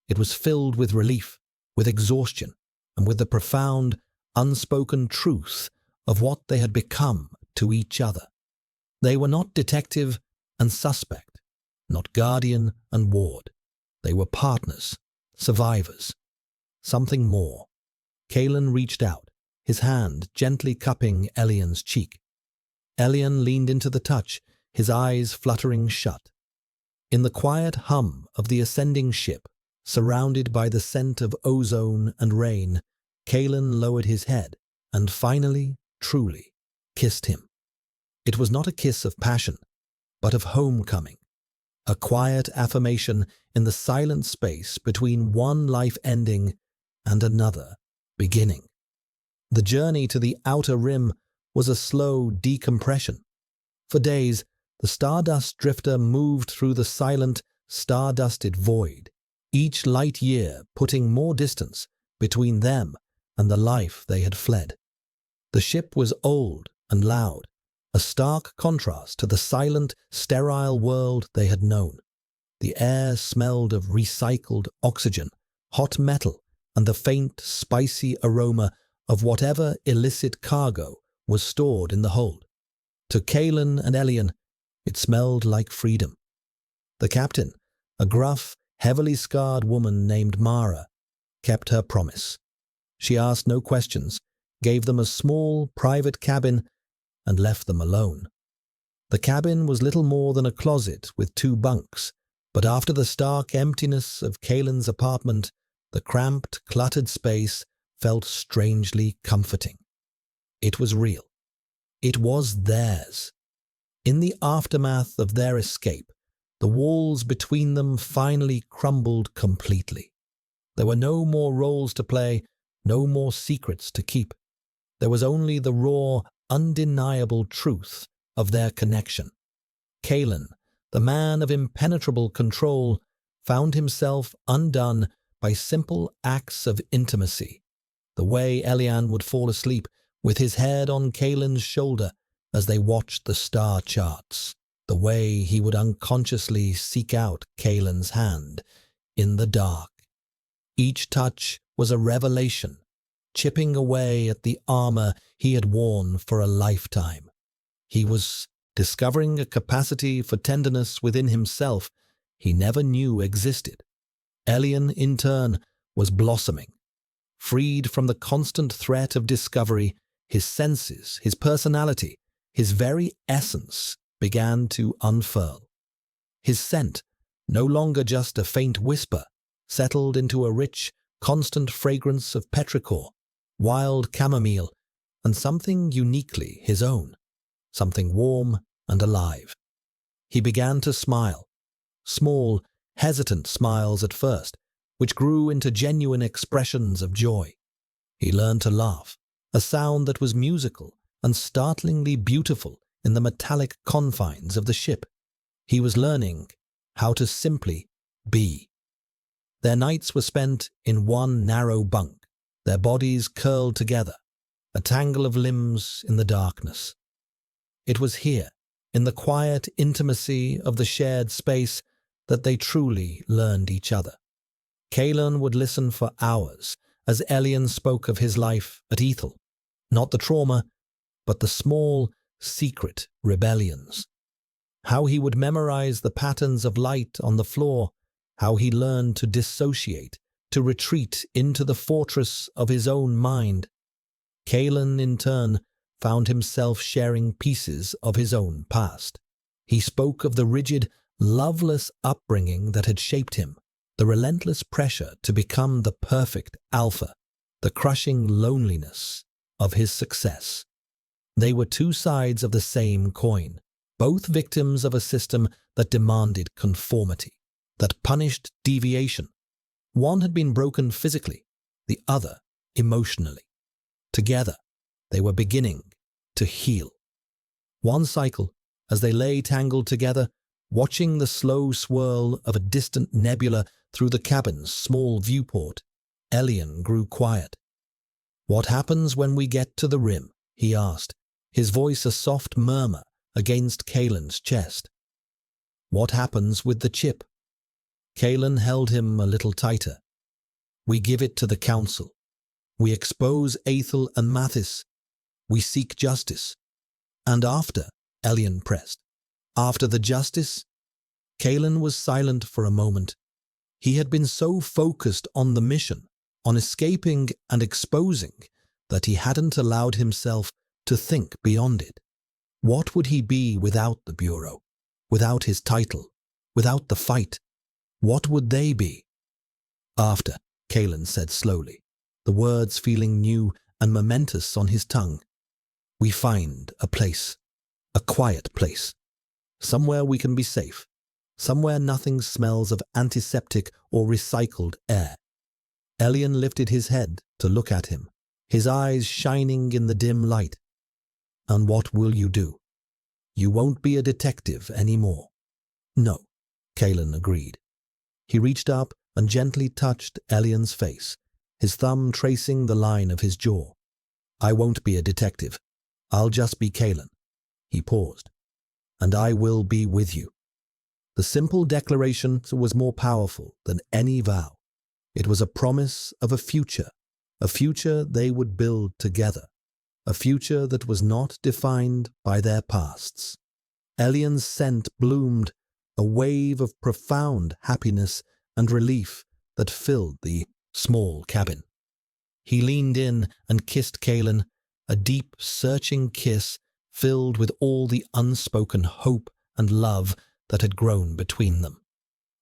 It was filled with relief, with exhaustion, and with the profound, unspoken truth of what they had become to each other. They were not detective and suspect, not guardian and ward. They were partners, survivors, something more. Kalen reached out, his hand gently cupping Elian's cheek. Elian leaned into the touch, his eyes fluttering shut. In the quiet hum of the ascending ship, surrounded by the scent of ozone and rain, Kalen lowered his head and finally, truly, kissed him. It was not a kiss of passion, but of homecoming, a quiet affirmation in the silent space between one life ending and another beginning. The journey to the outer rim was a slow decompression. For days, the Stardust Drifter moved through the silent, stardusted void, each light year putting more distance between them and the life they had fled. The ship was old and loud, a stark contrast to the silent, sterile world they had known. The air smelled of recycled oxygen, hot metal, and the faint, spicy aroma of whatever illicit cargo was stored in the hold. To Kalen and Elian, it smelled like freedom. The captain, a gruff, heavily scarred woman named Mara, kept her promise. She asked no questions, gave them a small, private cabin, and left them alone. The cabin was little more than a closet with 2 bunks, but after the stark emptiness of Kalen's apartment, the cramped, cluttered space felt strangely comforting. It was real. It was theirs. In the aftermath of their escape, the walls between them finally crumbled completely. There were no more roles to play, no more secrets to keep. There was only the raw, undeniable truth of their connection. Kalen, the man of impenetrable control, found himself undone by simple acts of intimacy. The way Elian would fall asleep with his head on Kalen's shoulder as they watched the star charts. The way he would unconsciously seek out Kalen's hand in the dark. Each touch was a revelation, chipping away at the armor he had worn for a lifetime. He was discovering a capacity for tenderness within himself he never knew existed. Elian, in turn, was blossoming. Freed from the constant threat of discovery, his senses, his personality, his very essence began to unfurl. His scent, no longer just a faint whisper, settled into a rich, constant fragrance of petrichor, wild chamomile, and something uniquely his own, something warm and alive. He began to smile, small, hesitant smiles at first, which grew into genuine expressions of joy. He learned to laugh, a sound that was musical and startlingly beautiful in the metallic confines of the ship. He was learning how to simply be. Their nights were spent in one narrow bunk, their bodies curled together, a tangle of limbs in the darkness. It was here, in the quiet intimacy of the shared space, that they truly learned each other. Kalen would listen for hours as Elian spoke of his life at Ethel, not the trauma, but the small, secret rebellions. How he would memorize the patterns of light on the floor, how he learned to dissociate, to retreat into the fortress of his own mind. Kalen, in turn, found himself sharing pieces of his own past. He spoke of the rigid, loveless upbringing that had shaped him, the relentless pressure to become the perfect alpha, the crushing loneliness of his success. They were 2 sides of the same coin, both victims of a system that demanded conformity, that punished deviation. One had been broken physically, the other emotionally. Together, they were beginning to heal. One cycle, as they lay tangled together, watching the slow swirl of a distant nebula through the cabin's small viewport, Elian grew quiet. "What happens when we get to the rim?" he asked, his voice a soft murmur against Kalen's chest. "What happens with the chip?" Kalen held him a little tighter. "We give it to the council. We expose Aethel and Mathis. We seek justice." "And after?" Elian pressed. "After the justice?" Kalen was silent for a moment. He had been so focused on the mission, on escaping and exposing, that he hadn't allowed himself to think beyond it. What would he be without the Bureau? Without his title? Without the fight? What would they be? "After," Kalen said slowly, the words feeling new and momentous on his tongue. "We find a place, a quiet place, somewhere we can be safe, somewhere nothing smells of antiseptic or recycled air." Elian lifted his head to look at him, his eyes shining in the dim light. "And what will you do? You won't be a detective anymore." "No," Kalen agreed. He reached up and gently touched Elian's face, his thumb tracing the line of his jaw. "I won't be a detective. I'll just be Kalen." He paused. "And I will be with you." The simple declaration was more powerful than any vow. It was a promise of a future they would build together, a future that was not defined by their pasts. Elian's scent bloomed, a wave of profound happiness and relief that filled the small cabin. He leaned in and kissed Kalen, a deep, searching kiss filled with all the unspoken hope and love that had grown between them.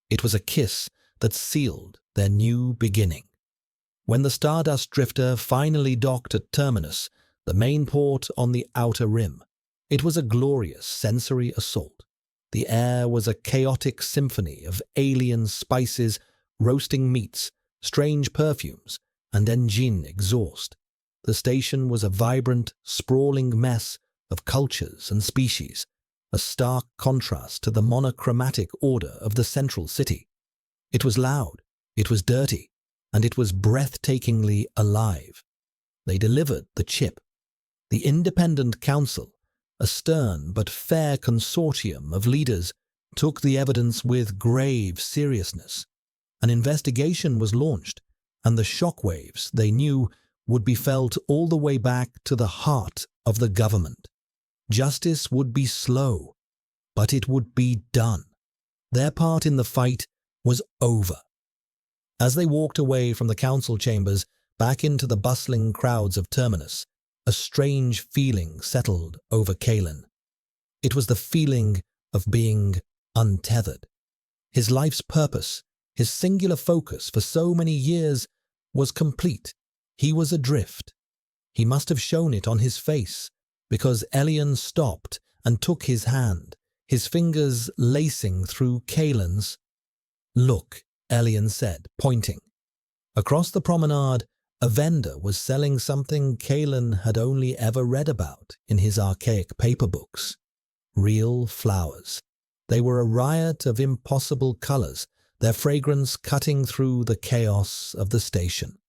It was a kiss that sealed their new beginning. When the Stardust Drifter finally docked at Terminus, the main port on the outer rim, it was a glorious sensory assault. The air was a chaotic symphony of alien spices, roasting meats, strange perfumes, and engine exhaust. The station was a vibrant, sprawling mess of cultures and species, a stark contrast to the monochromatic order of the central city. It was loud, it was dirty, and it was breathtakingly alive. They delivered the chip. The Independent Council, a stern but fair consortium of leaders, took the evidence with grave seriousness. An investigation was launched, and the shockwaves, they knew, would be felt all the way back to the heart of the government. Justice would be slow, but it would be done. Their part in the fight was over. As they walked away from the council chambers back into the bustling crowds of Terminus, a strange feeling settled over Kalen. It was the feeling of being untethered. His life's purpose, his singular focus for so many years, was complete. He was adrift. He must have shown it on his face, because Elian stopped and took his hand, his fingers lacing through Kalen's. "Look," Elian said, pointing. Across the promenade, a vendor was selling something Kalen had only ever read about in his archaic paper books. Real flowers. They were a riot of impossible colors, their fragrance cutting through the chaos of the station.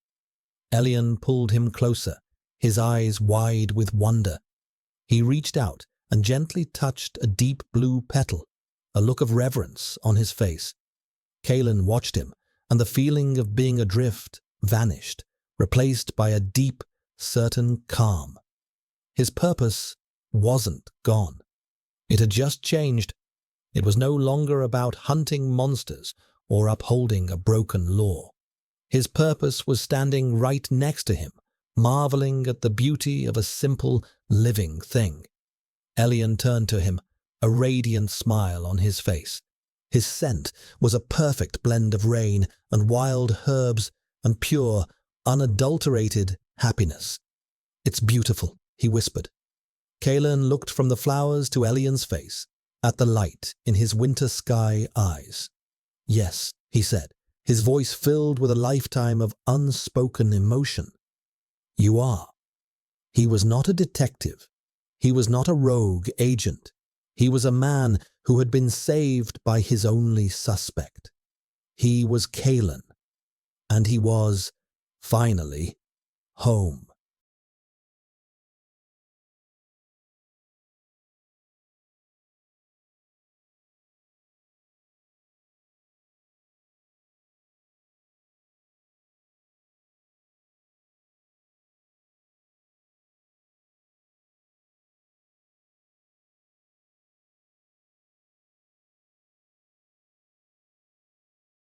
Elian pulled him closer, his eyes wide with wonder. He reached out and gently touched a deep blue petal, a look of reverence on his face. Kalen watched him, and the feeling of being adrift vanished, replaced by a deep, certain calm. His purpose wasn't gone. It had just changed. It was no longer about hunting monsters or upholding a broken law. His purpose was standing right next to him, marveling at the beauty of a simple, living thing. Elian turned to him, a radiant smile on his face. His scent was a perfect blend of rain and wild herbs and pure, unadulterated happiness. "It's beautiful," he whispered. Kalen looked from the flowers to Elian's face, at the light in his winter sky eyes. "Yes," he said, his voice filled with a lifetime of unspoken emotion. "You are." He was not a detective. He was not a rogue agent. He was a man who had been saved by his only suspect. He was Kalen, and he was, finally, home.